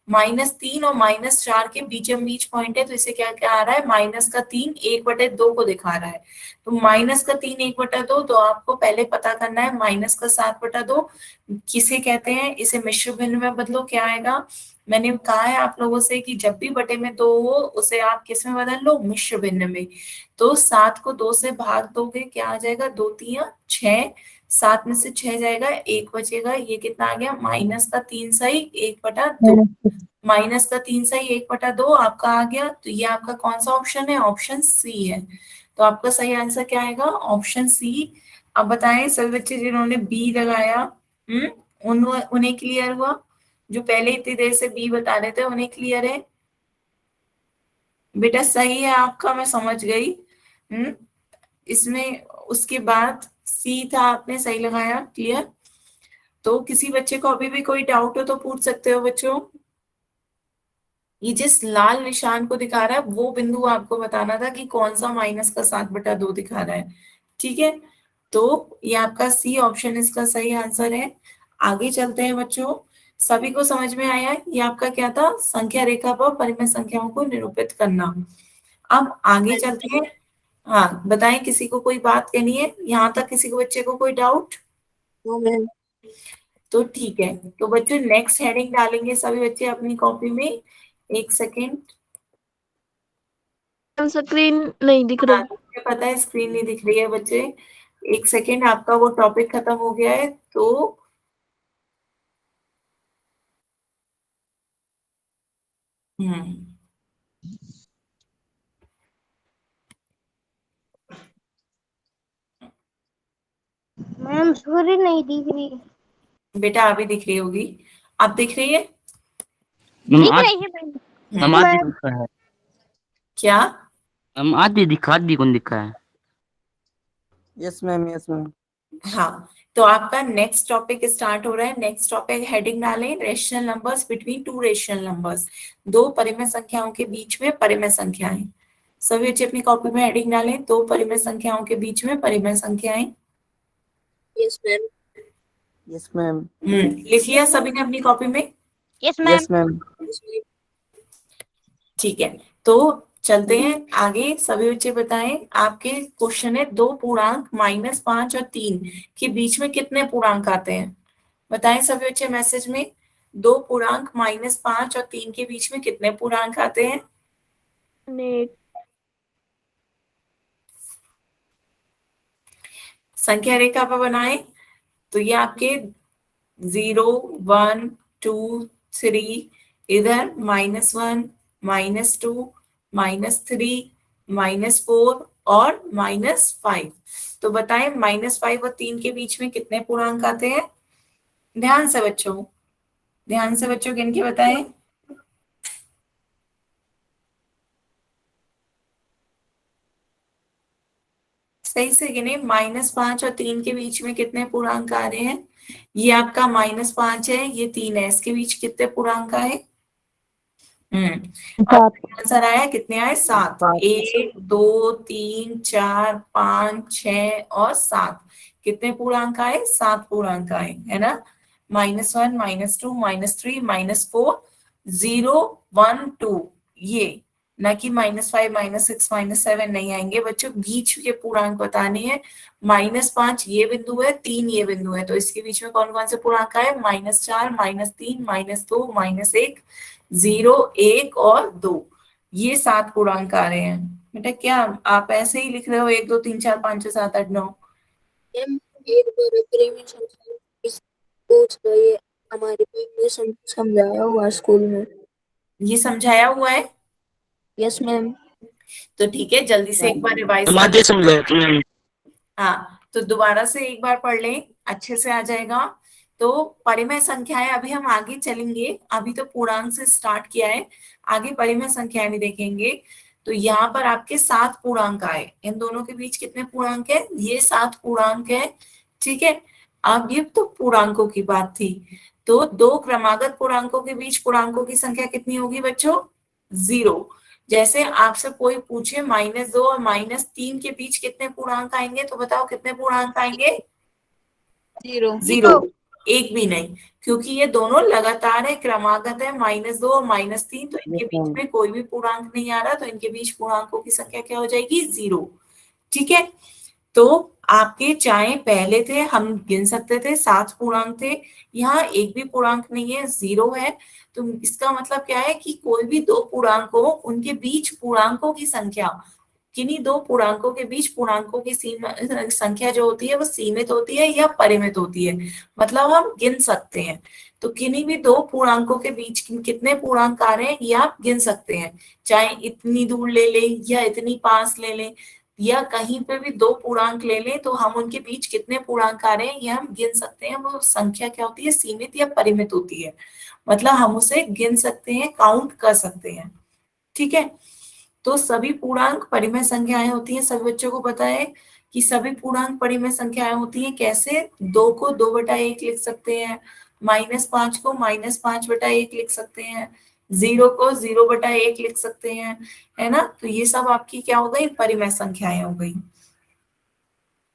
-3 और -4 के बीचम बीच पॉइंट है, तो इसे क्या क्या आ रहा है? -3 1/2 को दिखा रहा है। तो -3 1/2, तो आपको पहले पता करना है -7/2 किसे कहते हैं। इसे मिश्र भिन्न में बदलो, क्या आएगा? मैंने कहा है आप लोगों से कि जब भी बटे में 2 हो, उसे आप किस में बदल लो? मिश्र भिन्न में। तो 7 को 2 से भाग दोगे, क्या आ जाएगा? 2 3 6, 7 में से 6 जाएगा, 1 बचेगा। ये कितना आ गया? -3 सही 1/2। -3 सही 1/2 आपका आ गया। तो ये आपका कौन सा ऑप्शन है? ऑप्शन सी है। तो आपका सही आंसर क्या आएगा? Option C. अब बताएं सभी बच्चे जिन्होंने बी लगाया, उन्हें क्लियर हुआ? जो पहले इतनी देर से बी बता रहे थे, उन्हें क्लियर है? बेटा सही है आपका, मैं समझ गई। इसमें उसके बाद सी था, आपने सही लगाया, क्लियर। तो किसी बच्चे को अभी भी कोई डाउट हो तो पूछ सकते हो बच्चों। ये जिस लाल निशान को दिखा रहा है, वो बिंदु आपको बताना था कि कौन सा -7/2 दिखा रहा है। ठीक है, तो ये आपका सी ऑप्शन इसका सही आंसर है। आगे चलते हैं बच्चों। सभी को समझ में आया? ये आपका क्या था? संख्या रेखा पर परिमेय संख्याओं को निरूपित करना। अब आगे चलते हैं। हाँ बताएं, किसी को कोई बात कहनी है यहाँ तक? किसी को बच्चे को कोई डाउट? No ma'am. तो ठीक है, तो बच्चों नेक्स्ट हेडिंग डालेंगे सभी बच्चे अपनी कॉपी में। 1 सेकेंड। स्क्रीन नहीं दिख हाँ रही। मुझे पता है स्क्रीन नहीं दिख रही है बच्चे। 1 सेकेंड, आपका वो टॉपिक खत्म हो गया है तो हम्म मैम स्क्रीन नहीं दिख रही। बेटा अभी दिख रही होगी। अब दिख रही है? मैम आज है मैम। मैम आधी दिखा है। क्या? मैम आधी दिखा, आधी कौन दिखा है? Yes ma'am, yes ma'am. हाँ, तो आपका नेक्स्ट टॉपिक स्टार्ट हो रहा है। नेक्स्ट टॉपिक हेडिंग डालें, rational numbers between two rational numbers. दो परिमेय संख्याओं के बीच में परिमेय संख्याएं। सभी बच्चे अपनी कॉपी में हेडिंग डालें, दो परिमेय संख्याओं के बीच में परिमेय संख्याएं। Yes ma'am. Yes ma'am. लिख लिया सभी ने अपनी कॉपी में? Yes yes ma'am. ठीक है, तो चलते हैं आगे। सभी बच्चे बताएं, आपके क्वेश्चन है 2 पूर्णांक -5 और 3 के बीच में कितने पूर्णांक आते हैं? बताएं सभी बच्चे मैसेज में। 2 पूर्णांक -5 और 3 के बीच में कितने पूर्णांक आते हैं? ने संख्या रेखा पर बनाए तो ये आपके 0 1 2 3, इधर -1 -2 -3 -4 और -5। तो बताएं -5 और 3 के बीच में कितने पूर्णांक आते हैं? ध्यान से बच्चों, ध्यान से बच्चों, गिन के बताएं। सही से गिने, -5 और 3 के बीच में कितने पूर्णांक आ रहे हैं? ये आपका -5 है, ये 3 है, इसके बीच कितने पूर्णांक आए? और आंसर आया, कितने आए? 7। 1 2 3 4 5 6 और 7, कितने पूर्णांक आए? 7 पूर्णांक आए, है ना। -1 -2 -3 -4 0 1 2, ये ना कि -5 -6 -7 नहीं आएंगे बच्चों, बीच के पूर्णांक बताने हैं। -5 ये बिंदु है, 3 ये बिंदु है, तो इसके बीच में कौन कौन से पूर्णांक आए? -4 -3 -2 -1 0 1 और 2, ये 7 पूर्णांक आ रहे हैं। बेटा क्या आप ऐसे ही लिख रहे हो 1 2 3 4 5 6 7 8 9? एक बार प्रेमी पूछ लो, ये हमारे में समझाया हुआ स्कूल में। ये समझाया हुआ है? Yes ma'am. तो ठीक है, जल्दी से एक बार रिवाइज मैम कर आधे समझाया तुमने। हाँ, तो दोबारा से एक बार पढ़ लें, अच्छे से आ जाएगा। तो परिमेय संख्याएं अभी हम आगे चलेंगे, अभी तो पूर्णांक से स्टार्ट किया है, आगे परिमेय संख्याएं भी देखेंगे। तो यहाँ पर आपके 7 पूर्णांक आए, इन दोनों के बीच कितने पूर्णांक है? ये 7 पूर्णांक है, ठीक है। अब ये तो पूर्णांकों की बात थी, तो दो क्रमागत पूर्णांकों के बीच पूर्णांकों की संख्या कितनी होगी बच्चों? 0। जैसे आपसे कोई पूछे -2 और -3 के बीच कितने पूर्णांक आएंगे, तो बताओ कितने पूर्णांक आएंगे? 0, एक भी नहीं, क्योंकि ये दोनों लगातार है, क्रमागत है, -2 और -3, तो इनके Yes, बीच ma'am. में कोई भी पूर्णांक नहीं आ रहा, तो इनके बीच पूर्णांकों की संख्या क्या हो जाएगी? 0, ठीक है। तो आपके चाहे पहले थे, हम गिन सकते थे, 7 पूर्णांक थे, यहाँ एक भी पूर्णांक नहीं है, 0 है। तो इसका मतलब क्या है कि कोई भी दो पूर्णांक हो, उनके बीच पूर्णांकों की संख्या, किन्हीं दो पूर्णांकों के बीच पूर्णांकों की सीमा संख्या जो होती है वो सीमित होती है या परिमित होती है, मतलब हम गिन सकते हैं। तो किन्हीं भी दो पूर्णांकों के बीच कितने पूर्णांक आ रहे हैं ये आप गिन सकते हैं, चाहे इतनी दूर ले लें या इतनी पास ले लें या कहीं पे भी दो पूर्णांक ले लें, तो हम उनके बीच कितने पूर्णांक आ रहे हैं ये हम गिन सकते हैं। वो संख्या क्या होती है? सीमित या परिमित होती है, मतलब हम उसे गिन सकते हैं, काउंट कर सकते हैं, ठीक है। तो सभी पूर्णांक परिमेय संख्याएं होती हैं, सभी बच्चों को पता है कि सभी पूर्णांक परिमेय संख्याएं होती हैं। कैसे? 2 को 2/1 लिख सकते हैं, -5 को -5/1 लिख सकते हैं, 0 को 0/1 लिख सकते हैं, है ना। तो ये सब आपकी क्या हो गई? परिमेय संख्याएं हो गई,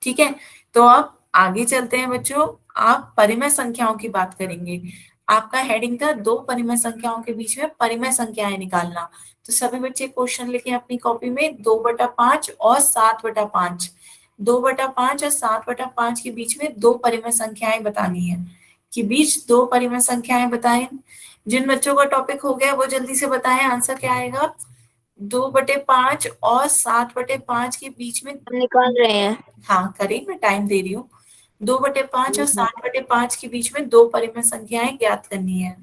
ठीक है। तो अब आगे चलते हैं बच्चों, आप परिमेय संख्याओं की बात करेंगे। आपका हेडिंग था दो परिमेय संख्याओं के बीच में परिमेय संख्याएं निकालना। तो सभी बच्चे क्वेश्चन लिखे अपनी कॉपी में, 2/5 और 7/5, 2/5 और 7/5 के बीच में दो परिमेय संख्याएं बतानी है, कि बीच दो परिमेय संख्याएं बताएं। जिन बच्चों का टॉपिक हो गया वो जल्दी से बताएं, आंसर क्या आएगा? 2/5 और 7/5 के बीच में, हम निकाल रहे हैं। हाँ करें, मैं टाइम दे रही हूँ। 2/5 और 7/5 के बीच में दो परिमेय संख्याएं ज्ञात करनी है।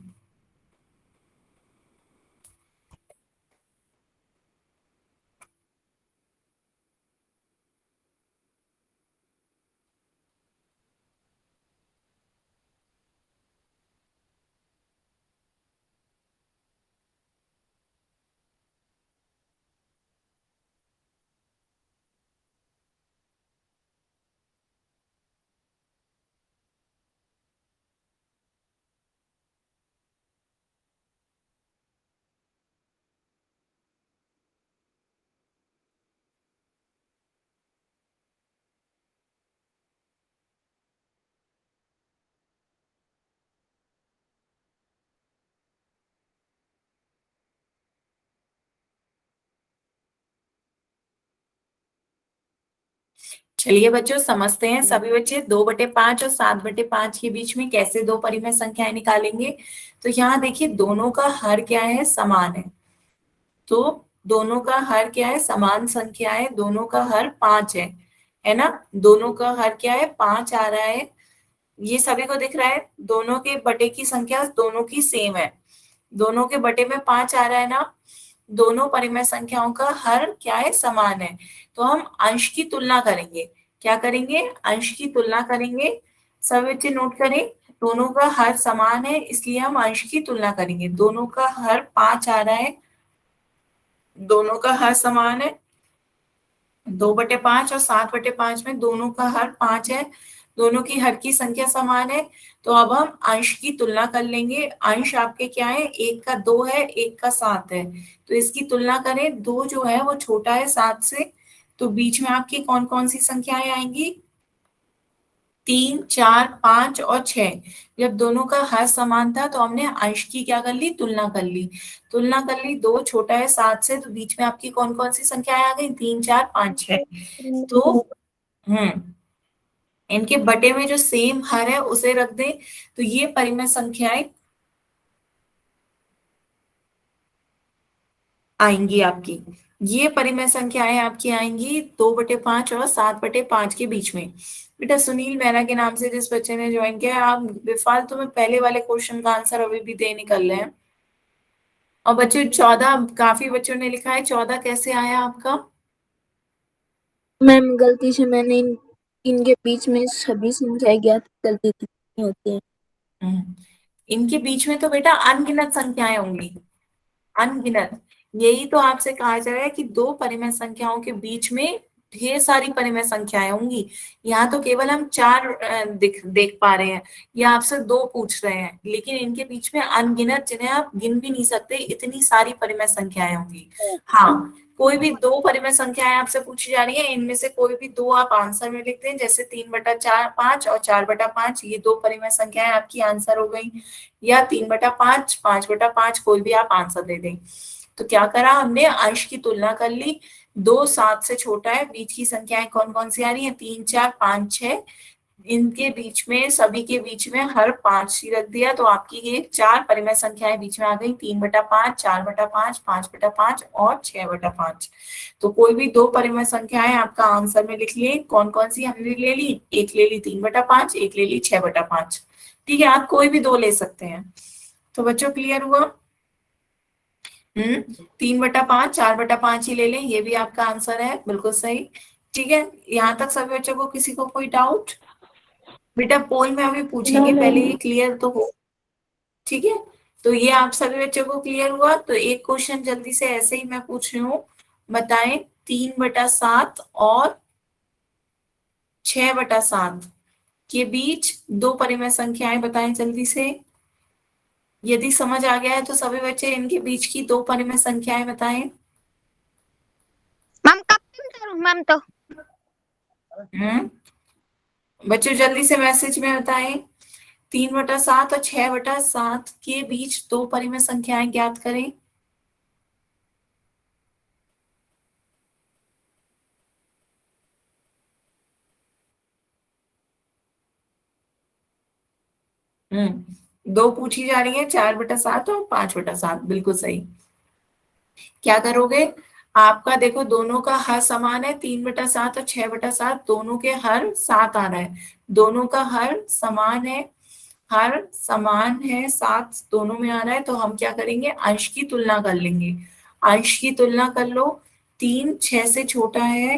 चलिए बच्चों समझते हैं, सभी बच्चे 2/5 और 7/5 के बीच में कैसे दो परिमेय संख्याएं निकालेंगे। तो यहाँ देखिए दोनों का हर क्या है? समान है। तो दोनों का हर क्या है, समान संख्या है, दोनों का हर 5 है ना। दोनों का हर क्या है, 5 आ रहा है, ये सभी को दिख रहा है। दोनों के बटे की संख्या दोनों की सेम है, दोनों के बटे में 5 आ रहा है ना। दोनों परिमेय संख्याओं का हर क्या है, समान है। तो हम अंश की तुलना करेंगे। क्या करेंगे, अंश की तुलना करेंगे। सब बच्चे नोट करें, दोनों का हर समान है इसलिए हम अंश की तुलना करेंगे। दोनों का हर 5 आ रहा है, दोनों का हर समान है, 2/5 और 7/5 में दोनों का हर 5 है, दोनों की हर की संख्या समान है। तो अब हम अंश की तुलना कर लेंगे। अंश आपके क्या है, एक का 2 है, एक का 7 है। तो इसकी तुलना करें, 2 जो है वो छोटा है 7 से, तो बीच में आपकी कौन कौन सी संख्याएं आएंगी, 3, 4, 5 और 6। जब दोनों का हर समान था तो हमने अंश की क्या कर ली, तुलना कर ली। तुलना कर ली, 2 छोटा है 7 से, तो बीच में आपकी कौन कौन सी संख्याएं आ गई, 3, 4, 5, 6। तो इनके बटे में जो सेम हर है उसे रख दें, तो ये परिमेय संख्याएं आएंगी आपकी। ये परिमेय संख्याएं आपकी आएंगी 2/5 और 7/5 के बीच में। बेटा सुनील मेहरा के नाम से जिस बच्चे ने ज्वाइन किया है, आप बेफालतू में पहले वाले क्वेश्चन का आंसर अभी भी दे निकल रहे हैं। और बच्चों 14, काफी बच्चों ने लिखा है 14 कैसे आया आपका। मैम गलती से मैंने इनके बीच में सभी संख्याएं ज्ञात कर दी थी, होती है। इनके बीच में तो बेटा अनगिनत संख्याएं होंगी, अनगिनत। यही तो आपसे कहा जा रहा है कि दो परिमेय संख्याओं के बीच में ढेर सारी परिमेय संख्याएं होंगी। यहाँ तो केवल हम 4 देख पा रहे हैं, या आपसे 2 पूछ रहे हैं, लेकिन इनके बीच में अनगिनत, जिन्हें आप गिन भी नहीं सकते, इतनी सारी परिमेय संख्याएं होंगी। हाँ, कोई भी 2 परिमेय संख्याएं आपसे पूछी जा रही है, इनमें से कोई भी 2 आप आंसर में लिख दें, जैसे 3/4 और 4/5, ये 2 परिमेय संख्याएं आपकी आंसर हो गई। या 3/5, 5/5, कोई भी आप आंसर दे दें। तो क्या करा हमने, अंश की तुलना कर ली। 2 7 से छोटा है, बीच की संख्याएं कौन कौन सी आ रही है, 3, 4, 5, 6। इनके बीच में, सभी के बीच में हर 5 ही रख दिया, तो आपकी ये 4 परिमेय संख्याएं बीच में आ गई, 3/5, 4/5, 5/5 और 6/5। तो कोई भी 2 परिमेय संख्याएं आपका आंसर में लिख लिए। कौन कौन सी हमने ले ली, एक ले ली 3/5, एक ले ली 6/5। ठीक है, आप कोई भी 2 ले सकते हैं। तो बच्चों क्लियर हुआ। 3/5, 4/5 ही ले लें, ये भी आपका आंसर है, बिल्कुल सही। ठीक है, यहाँ तक सभी बच्चों को, किसी को कोई डाउट। बेटा पोल में अभी पूछेंगे, पहले ये क्लियर तो हो। ठीक है, तो ये आप सभी बच्चों को क्लियर हुआ। तो एक क्वेश्चन जल्दी से ऐसे ही मैं पूछ रही हूँ, बताएं 3/7 और 6/7 के बीच 2 परिमेय संख्याएं बताएं जल्दी से। यदि समझ आ गया है तो सभी बच्चे इनके बीच की 2 परिमेय संख्याएं बताएं। मैम कब करूं मैम तो। बच्चों जल्दी से मैसेज में बताएं, 3/7 और 6/7 के बीच 2 परिमेय संख्याएं ज्ञात करें। दो पूछी जा रही है, 4/7 और 5/7, बिल्कुल सही। क्या करोगे, आपका देखो दोनों का हर समान है, 3/7 और 6/7, दोनों के हर 7 आ रहा है। दोनों का हर समान है, हर समान है, 7 दोनों में आ रहा है। तो हम क्या करेंगे, अंश की तुलना कर लेंगे। अंश की तुलना कर लो, 3 6 से छोटा है,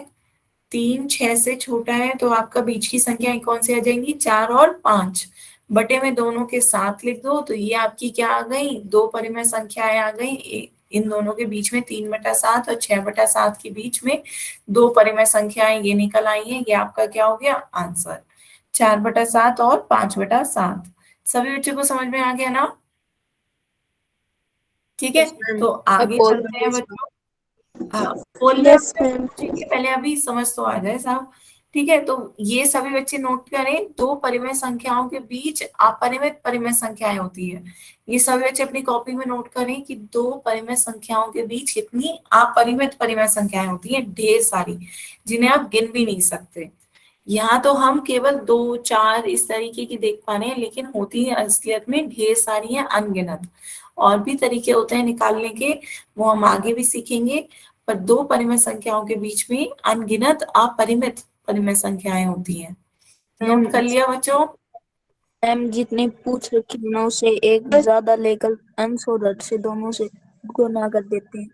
3 6 से छोटा है, तो आपका बीच की संख्या कौन सी आ जाएंगी, 4 और 5। बटे में दोनों के 7 लिख दो, तो ये आपकी क्या आ गई, 2 परिमेय संख्याएं आ गई। इन दोनों के बीच में 3/7 और 6/7 के बीच में 2 परिमेय संख्याएं ये निकल आई हैं। ये आपका क्या हो गया आंसर, 4/7 और 5/7। सभी बच्चों को समझ में आ गया ना। ठीक है, तो आगे चलते हैं बच्चों। हाँ, बोल रहे हैं, ठीक है, पहले अभी समझ तो आ जाए साहब। ठीक है, तो ये सभी बच्चे नोट करें, 2 परिमेय संख्याओं के बीच अपरिमित परिमेय संख्याएं होती है। ये सभी बच्चे अपनी कॉपी में नोट करें कि 2 परिमेय संख्याओं के बीच कितनी अपरिमित परिमेय संख्याएं होती हैं, ढेर सारी, जिन्हें आप गिन भी नहीं सकते। यहाँ तो हम केवल 2 4 इस तरीके की देख पा रहे हैं, लेकिन होती है असलियत में ढेर सारी हैं, अनगिनत। और भी तरीके होते हैं निकालने के, वो हम आगे भी सीखेंगे। पर दो परिमेय संख्याओं के बीच में अनगिनत अपरिमित परिमेय संख्याएं होती हैं। नोट कर लिया बच्चों? मैम जितने पूछ रखी 9 से एक ज्यादा लेकर अंश और हर से दोनों से गुना कर देते हैं।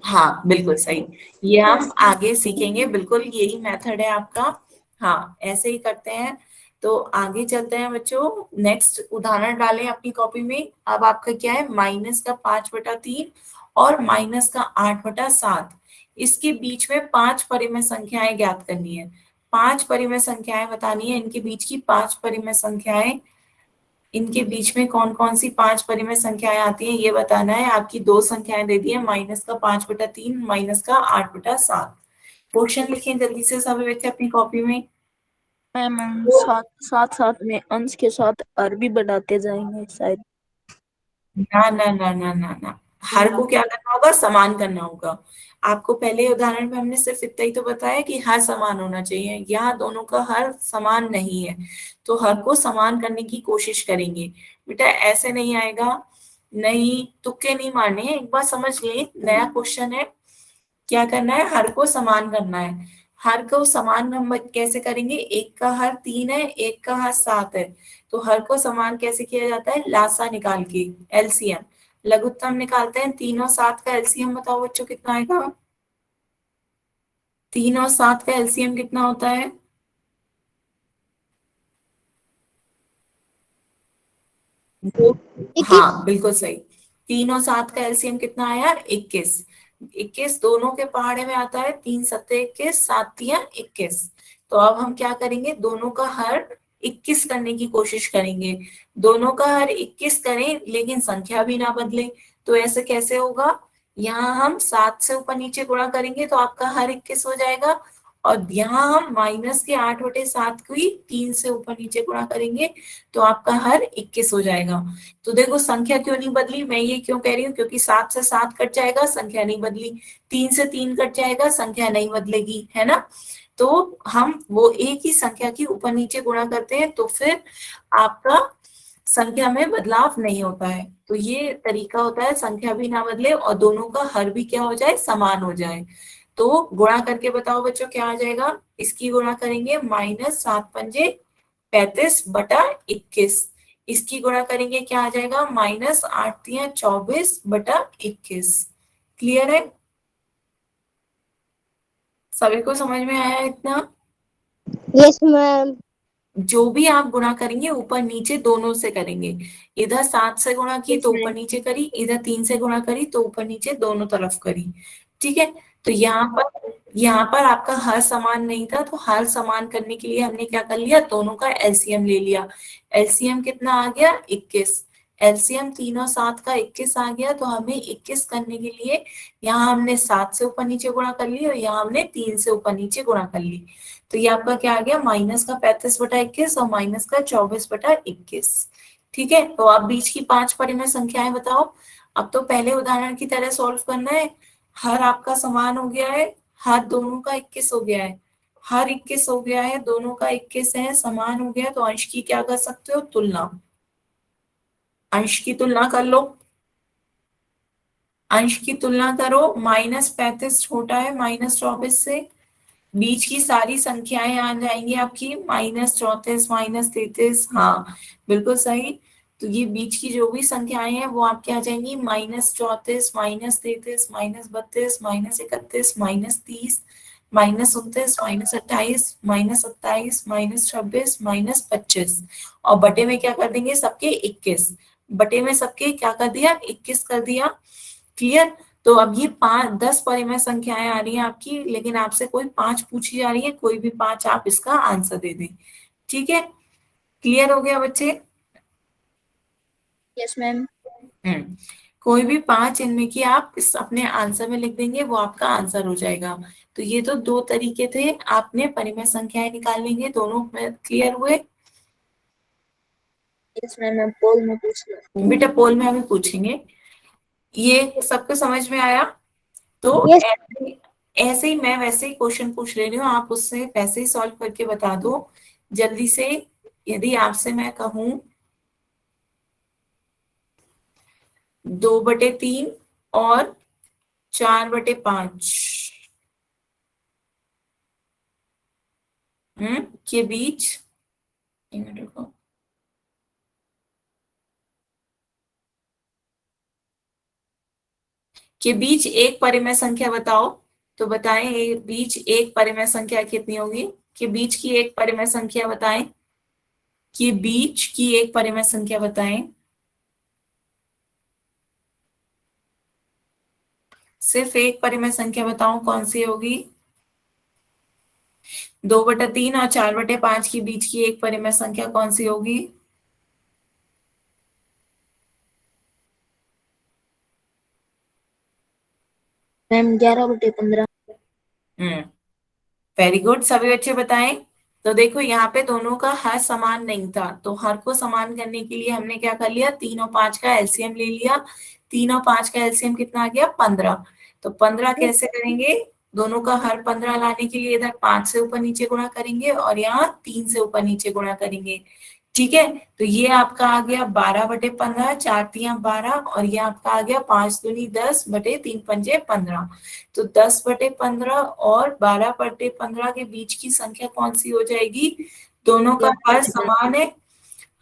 हाँ बिल्कुल सही, ये हम आगे सीखेंगे, बिल्कुल यही मेथड है आपका। हाँ ऐसे ही करते हैं। तो आगे चलते हैं बच्चों, नेक्स्ट उदाहरण डालें अपनी कॉपी में। अब आपका क्या है, माइनस का 5/3 और माइनस का 8/7, इसके बीच में 5 परिमेय संख्याएं ज्ञात करनी है। 5 परिमेय संख्याएं बतानी है, इनके बीच की 5 परिमेय संख्याएं, इनके बीच में कौन कौन सी 5 परिमेय संख्याएं आती हैं ये बताना है। आपकी दो संख्याएं दे दी है, माइनस का 5/3, माइनस का 8/7। क्वेश्चन लिखें जल्दी से सभी बच्चे अपनी कॉपी में। मैम साथ साथ साथ में अंश के साथ हर भी बढ़ाते जाएंगे शायद। ना ना ना ना ना ना, हर को क्या करना होगा, समान करना होगा। आपको पहले उदाहरण में हमने सिर्फ इतना ही तो बताया कि हर समान होना चाहिए, यहाँ दोनों का हर समान नहीं है, तो हर को समान करने की कोशिश करेंगे। बेटा ऐसे नहीं आएगा, नहीं तुक्के नहीं मारने हैं, एक बार समझ लिए, नया क्वेश्चन है। क्या करना है, हर को समान करना है। हर को समान नंबर कैसे करेंगे, एक का हर 3 है, एक का हर 7 है, तो हर को समान कैसे किया जाता है, लासा निकाल के, एलसीएम, लघुत्तम निकालते हैं। 3 और 7 का एलसीएम बताओ बच्चों कितना आएगा? 3 और 7 का एलसीएम कितना होता है? हाँ बिल्कुल सही, 3 और 7 का एलसीएम कितना आया, 21। 21 दोनों के पहाड़े में आता है, 3 सत्ते 21, 7 तिया 21। तो अब हम क्या करेंगे, दोनों का हर 21 करने की कोशिश करेंगे। दोनों का हर 21 करें लेकिन संख्या भी ना बदले, तो ऐसे कैसे होगा, यहाँ हम 7 से ऊपर नीचे गुणा करेंगे तो आपका हर 21 हो जाएगा, और यहाँ हम माइनस के 8/7 को ही 3 से ऊपर नीचे गुणा करेंगे तो आपका हर 21 हो जाएगा। तो देखो संख्या क्यों नहीं बदली, मैं ये क्यों कह रही हूँ, क्योंकि 7 से 7 कट जाएगा, संख्या नहीं बदली। 3 से 3 कट जाएगा, संख्या नहीं बदलेगी, है ना। तो हम वो एक ही संख्या की ऊपर नीचे गुणा करते हैं तो फिर आपका संख्या में बदलाव नहीं होता है। तो ये तरीका होता है, संख्या भी ना बदले और दोनों का हर भी क्या हो जाए, समान हो जाए। तो गुणा करके बताओ बच्चों क्या आ जाएगा, इसकी गुणा करेंगे, -7×5 35/21। इसकी गुणा करेंगे क्या आ जाएगा, -8×3 = 24/21। क्लियर है, सभी को समझ में आया इतना? Yes ma'am. जो भी आप गुणा करेंगे ऊपर नीचे दोनों से करेंगे। इधर 7 से गुणा की तो ऊपर नीचे करी, इधर 3 से गुणा करी तो ऊपर नीचे दोनों तरफ करी। ठीक है, तो यहाँ पर आपका हर समान नहीं था, तो हर समान करने के लिए हमने क्या कर लिया, दोनों का एलसीएम ले लिया। एलसीएम कितना आ गया, 21। एलसीएम 3 और 7 का 21 आ गया, तो हमें 21 करने के लिए यहाँ हमने 7 से ऊपर नीचे गुणा कर ली और यहाँ हमने 3 से ऊपर नीचे गुणा कर ली। तो ये आपका क्या आ गया, माइनस का 35/21 और माइनस का 24/21। ठीक है, तो आप बीच की 5 परिमेय संख्याएं बताओ। अब तो पहले उदाहरण की तरह सॉल्व करना है। हर आपका समान हो गया है, हर दोनों का 21 हो गया है, हर 21 हो गया है, दोनों का 21 है, समान हो गया, तो अंश की क्या कर सकते हो, तुलना। अंश की तुलना कर लो, अंश की तुलना करो। -35 छोटा है -24 से, बीच की सारी संख्याएं आ जाएंगी आपकी, -34 -33, हाँ बिल्कुल सही। तो ये बीच की जो भी संख्याएं हैं वो आपके आ जाएंगी, -34 -33 -32 -31 -30 -29 -28 -27 -26 -25, और बटे में क्या कर देंगे, सबके 21। बटे में सबके क्या कर दिया, 21 कर दिया। क्लियर। तो अब ये 10 परिमेय संख्याएं आ रही हैं आपकी, लेकिन आपसे कोई 5 पूछी जा रही है, कोई भी 5 आप इसका आंसर दे दें। ठीक है, क्लियर हो गया बच्चे? Yes ma'am. कोई भी 5 इनमें की आप इस अपने आंसर में लिख देंगे, वो आपका आंसर हो जाएगा। तो ये तो दो तरीके थे आपने परिमेय संख्याएं निकालने के, दोनों में क्लियर हुए? यस मैम, मैं पोल में पूछ रहा हूँ। बेटा पोल में अभी पूछेंगे, ये सबको समझ में आया? तो Yes. ऐसे ही मैं वैसे ही क्वेश्चन पूछ ले रही हूँ, आप उससे वैसे ही सॉल्व करके बता दो जल्दी से। यदि आपसे मैं कहूँ 2/3 और 4/5 के बीच, एक मिनट रुको, के बीच एक परिमेय संख्या बताओ। तो बताएं ये बीच एक परिमेय संख्या कितनी होगी? के बीच की एक परिमेय संख्या बताएं, कि बीच की एक परिमेय संख्या बताएं। सिर्फ एक परिमेय संख्या बताओ, कौन सी होगी? 2/3 और 4/5 के बीच की एक परिमेय संख्या कौन सी होगी? मैम 11/15। हम्म, वेरी गुड, सभी बच्चे बताएं। तो देखो यहाँ पे दोनों का हर समान नहीं था, तो हर को समान करने के लिए हमने क्या कर लिया, 3 और 5 का एलसीएम ले लिया। 3 और 5 का एलसीएम कितना आ गया? 15। तो 15 कैसे करेंगे? दोनों का हर 15 लाने के लिए इधर 5 से ऊपर नीचे गुणा करेंगे और यहाँ 3 से ऊपर नीचे गुणा करेंगे। ठीक है, तो ये आपका आ गया 12/15, 4×3 = 12, और ये आपका आ गया 5×2 = 10 बटे 3×5 = 15। तो 10/15 और 12/15 के बीच की संख्या कौन सी हो जाएगी? दोनों का हर समान है,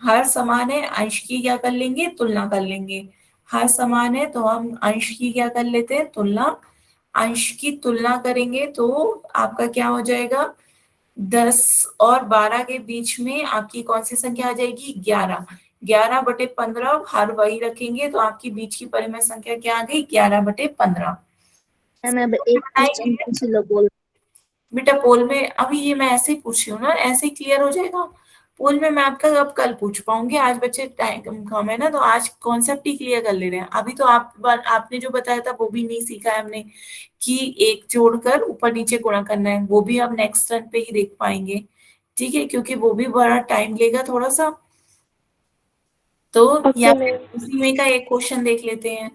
हर समान है, अंश की क्या कर लेंगे? तुलना कर लेंगे। हर समान है तो हम अंश की क्या कर लेते हैं? तुलना। अंश की तुलना करेंगे तो आपका क्या हो जाएगा? 10 और 12 के बीच में आपकी कौन सी संख्या आ जाएगी? 11। 11/15 हर वही रखेंगे तो आपकी बीच की परिमेय संख्या क्या आ गई? 11/15। मैम अब एक क्वेश्चन पूछ लो बोल। बेटा पोल में अभी ये मैं ऐसे ही पूछ रही हूँ ना, ऐसे ही क्लियर हो जाएगा। पोल में मैं आपका अब कल पूछ पाऊंगी, आज बच्चे टाइम कम है ना, तो आज कॉन्सेप्ट ही क्लियर कर ले रहे हैं। अभी तो आपने जो बताया था वो भी नहीं सीखा है हमने, कि एक जोड़कर ऊपर नीचे गुणा करना है, वो भी अब नेक्स्ट टर्न पे ही देख पाएंगे। ठीक है, क्योंकि वो भी बड़ा टाइम लेगा थोड़ा सा। तो या फिर उसी में का एक क्वेश्चन देख लेते हैं,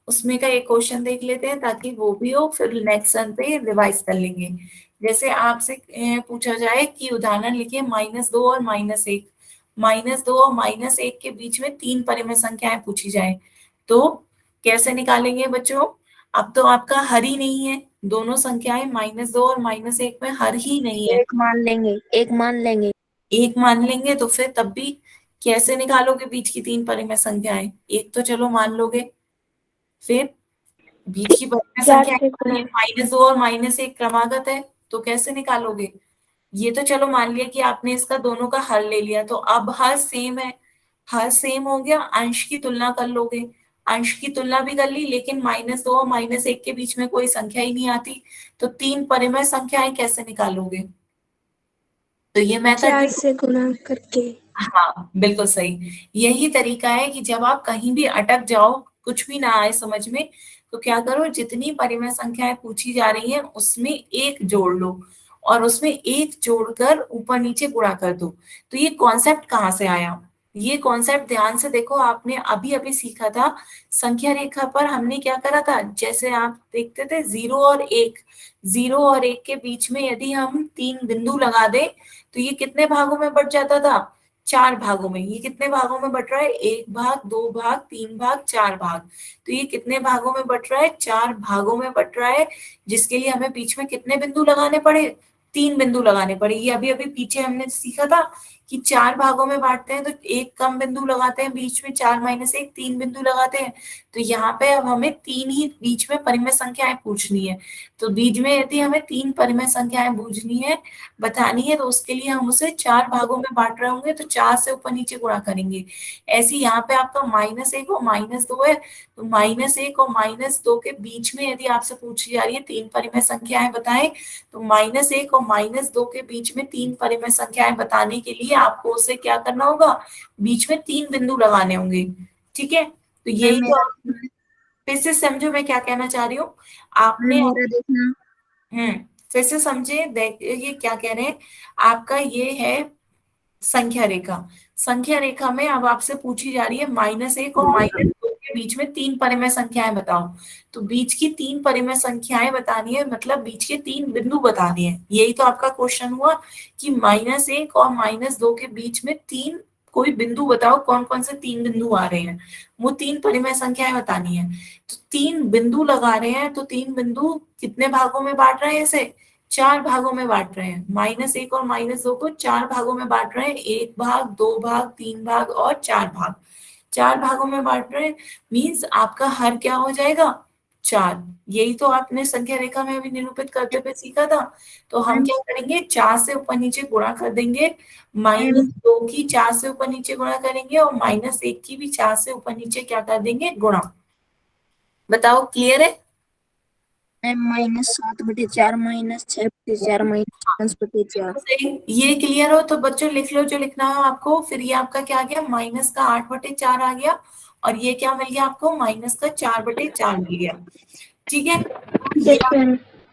उसमें का एक क्वेश्चन देख लेते हैं ताकि वो भी हो, फिर नेक्स्ट टर्न पे रिवाइज कर लेंगे। जैसे आपसे पूछा जाए कि उदाहरण लिखिए -2 और -1। -2 और -1 के बीच में 3 परिमेय संख्याएं पूछी जाए, तो कैसे निकालेंगे बच्चों? अब तो आपका हर ही नहीं है, दोनों संख्याएं -2 और -1 में हर ही नहीं है। एक मान लेंगे, एक मान लेंगे। एक मान लेंगे तो फिर तब भी कैसे निकालोगे बीच की 3 परिमेय संख्याएं? एक तो चलो मान लोगे, फिर बीच की परिमेय संख्या -2 और -1 क्रमागत है, तो कैसे निकालोगे? ये तो चलो मान लिया कि आपने इसका दोनों का हल ले लिया, तो अब हर सेम है, हर सेम हो गया, अंश की तुलना कर लोगे। अंश की तुलना भी कर ली, लेकिन -2 और -1 के बीच में कोई संख्या ही नहीं आती, तो 3 परिमेय संख्याएं कैसे निकालोगे? तो ये मेथड 4 से गुणा करके। हाँ बिल्कुल सही, यही तरीका है कि जब आप कहीं भी अटक जाओ, कुछ भी ना आए समझ में, तो क्या करो, जितनी परिमेय संख्याएं पूछी जा रही हैं उसमें एक जोड़ लो, और उसमें एक जोड़कर ऊपर नीचे गुणा कर दो। तो ये कॉन्सेप्ट कहाँ से आया? ये कॉन्सेप्ट ध्यान से देखो, आपने अभी अभी सीखा था संख्या रेखा पर। हमने क्या करा था, जैसे आप देखते थे 0 और 1, 0 और 1 के बीच में यदि हम 3 बिंदु लगा दें तो ये कितने भागों में बट जाता था? 4 भागों में। ये कितने भागों में बट रहा है? 1 भाग, 2 भाग, 3 भाग, 4 भाग। तो ये कितने भागों में बट रहा है? 4 भागों में बट रहा है, जिसके लिए हमें बीच में कितने बिंदु लगाने पड़े? 3 बिंदु लगाने पड़े। ये अभी अभी पीछे हमने सीखा था कि 4 भागों में बांटते हैं तो एक कम बिंदु लगाते हैं बीच में, 4 - 1 3 बिंदु लगाते हैं। तो यहाँ पे अब हमें 3 ही बीच में परिमेय संख्याएं पूछनी है। तो बीच में यदि हमें 3 परिमेय संख्याएं पूछनी है, बतानी है, तो उसके लिए हम उसे 4 भागों में बांट रहे होंगे, तो 4 से ऊपर नीचे गुणा करेंगे। ऐसे यहाँ पे आपका -1 और -2 है, तो -1 और -2 के बीच में यदि आपसे पूछी जा रही है 3 परिमेय संख्याएं बताएं, तो -1 और -2 के बीच में 3 परिमेय संख्याएं बताने के लिए आपको उसे क्या करना होगा? बीच में 3 बिंदु लगाने होंगे। ठीक है, तो यही तो फिर से समझो मैं क्या कहना चाह रही हूँ। आपने मेरा देखना। फिर से समझे, देखिए क्या कह रहे हैं। आपका ये है संख्या रेखा। संख्या रेखा में अब आपसे पूछी जा रही है -1 और -2 के के बीच में 3 परिमेय संख्याएं बताओ। तो बीच की 3 परिमेय संख्याएं बतानी है, मतलब बीच के 3 बिंदु बताने हैं। यही तो आपका क्वेश्चन हुआ कि -1 और -2 के बीच में 3 कोई बिंदु बताओ, कौन कौन से 3 बिंदु आ रहे हैं, वो 3 परिमेय संख्याएं बतानी है। तो 3 बिंदु लगा रहे हैं, तो 3 बिंदु कितने भागों में बांट रहे हैं इसे? 4 भागों में बांट रहे हैं। -1 और -2 को 4 भागों में बांट रहे हैं, 1 भाग, 2 भाग, 3 भाग और 4 भाग। 4 भागों में बांट रहे हैं, मीन्स आपका हर क्या हो जाएगा? 4। यही तो आपने संख्या रेखा में अभी निरूपित करते हुए सीखा था। तो हम क्या करेंगे, 4 से ऊपर नीचे गुणा कर देंगे, -2 की 4 से ऊपर नीचे गुणा करेंगे और -1 की भी 4 से ऊपर नीचे क्या कर देंगे, गुणा। बताओ, क्लियर है? -7/4 -6/4 -5/4। ये क्लियर हो तो बच्चों लिख लो जो लिखना हो आपको। फिर ये आपका क्या आ गया, -8/4 आ गया, और ये क्या मिल गया आपको, -4/4 मिल गया। ठीक है, ये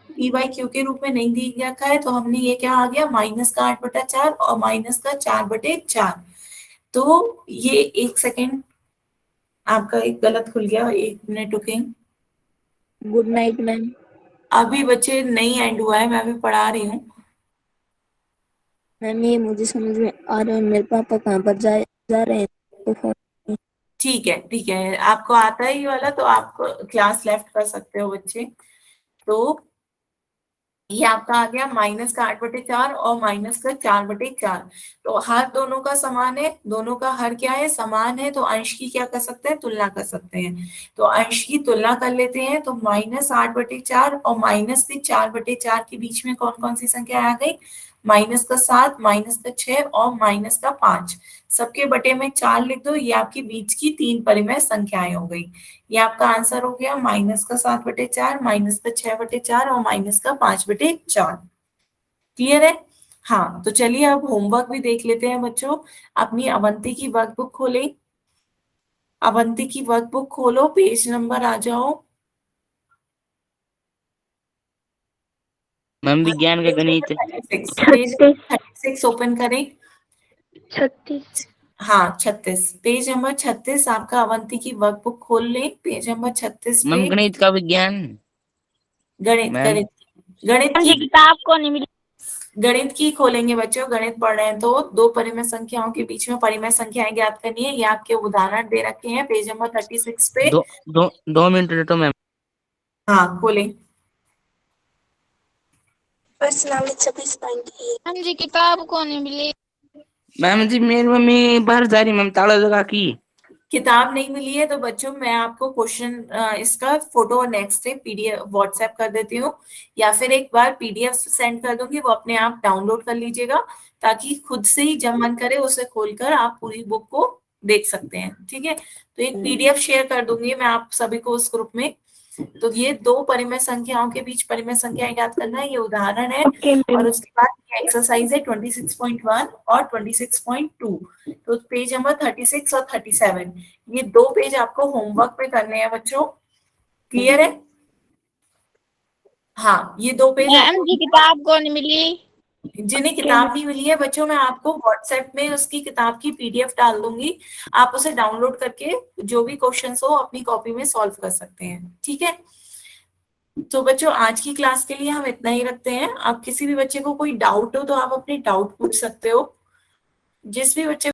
पी बाई क्यू के रूप में नहीं दिया रखा है, तो हमने ये क्या आ गया, -8/4 और -4/4। तो ये 1 सेकेंड आपका एक गलत खुल गया, 1 मिनट रुकें। Good night ma'am. अभी बच्चे नहीं एंड हुआ है, मैं अभी पढ़ा रही हूँ। मैम ये मुझे समझ में आ रहा है, मेरे पापा कहाँ पर जा रहे हैं तो फोन। ठीक है, ठीक है, आपको आता है ये वाला, तो आप क्लास लेफ्ट कर सकते हो बच्चे। तो ये आपका आ गया -8/4 और -4/4। तो हर दोनों का समान है, दोनों का हर क्या है, समान है, तो अंश की क्या कर सकते हैं, तुलना कर सकते हैं। तो अंश की तुलना कर लेते हैं, तो -8/4 और -4/4 के बीच में कौन कौन सी संख्या आ गई, -7, -6 और -5। सबके बटे में 4 लिख दो, ये आपकी बीच की 3 परिमेय संख्याएं हो गई। ये आपका आंसर हो गया -7/4, -6/4 और -5/4। क्लियर है? हाँ, तो चलिए अब होमवर्क भी देख लेते हैं बच्चों। अपनी अवंती की वर्कबुक खोले, अवंती की वर्कबुक खोलो, पेज नंबर आ जाओ। मैम विज्ञान का गणित। 36 ओपन करें। 36 हाँ, 36, पेज नंबर 36 आपका अवंती की वर्कबुक खोल ले, पेज नंबर 36 मैम पे। गणित का विज्ञान। गणित मैम गणित गणित मुझे की किताब को नहीं मिली। गणित की खोलेंगे बच्चों। गणित पढ़ रहे हैं तो 2 परिमेय संख्याओं के बीच में परिमेय संख्याएं ज्ञात करनी है। ये आपके उदाहरण दे रखे हैं पेज नंबर 36 पे। दो दो 2 मिनट दे तो मैम। हाँ, खोले। पर्सनल 26.1। मुझे किताब को नहीं मिली। मैम जी मेरी मम्मी बाहर जा रही, मैम ताला लगा की। किताब नहीं मिली है तो बच्चों मैं आपको क्वेश्चन इसका फोटो और नेक्स्ट डे पीडीएफ व्हाट्सएप कर देती हूँ, या फिर एक बार पीडीएफ सेंड कर दूंगी, वो अपने आप डाउनलोड कर लीजिएगा, ताकि खुद से ही जब मन करे उसे खोलकर आप पूरी बुक को देख सकते हैं। ठीक है, तो एक पीडीएफ शेयर कर दूंगी मैं आप सभी को उस ग्रुप में। तो ये 2 परिमेय संख्याओं के बीच परिमेय संख्याएं ज्ञात करना है, ये उदाहरण है। और उसके बाद ये एक्सरसाइज है 26.1 और 26.2। तो पेज नंबर 36 और 37, ये 2 पेज आपको होमवर्क पे करने हैं बच्चों। क्लियर है? हाँ, ये 2 पेज मैम आपको। जी किताब को नहीं मिली। जिन्हें किताब नहीं मिली है बच्चों, मैं आपको व्हाट्सएप में उसकी किताब की पीडीएफ डाल दूंगी, आप उसे डाउनलोड करके जो भी क्वेश्चंस हो अपनी कॉपी में सॉल्व कर सकते हैं। ठीक है, तो बच्चों आज की क्लास के लिए हम इतना ही रखते हैं। आप किसी भी बच्चे को कोई डाउट हो तो आप अपने डाउट पूछ सकते हो। जिस भी बच्चे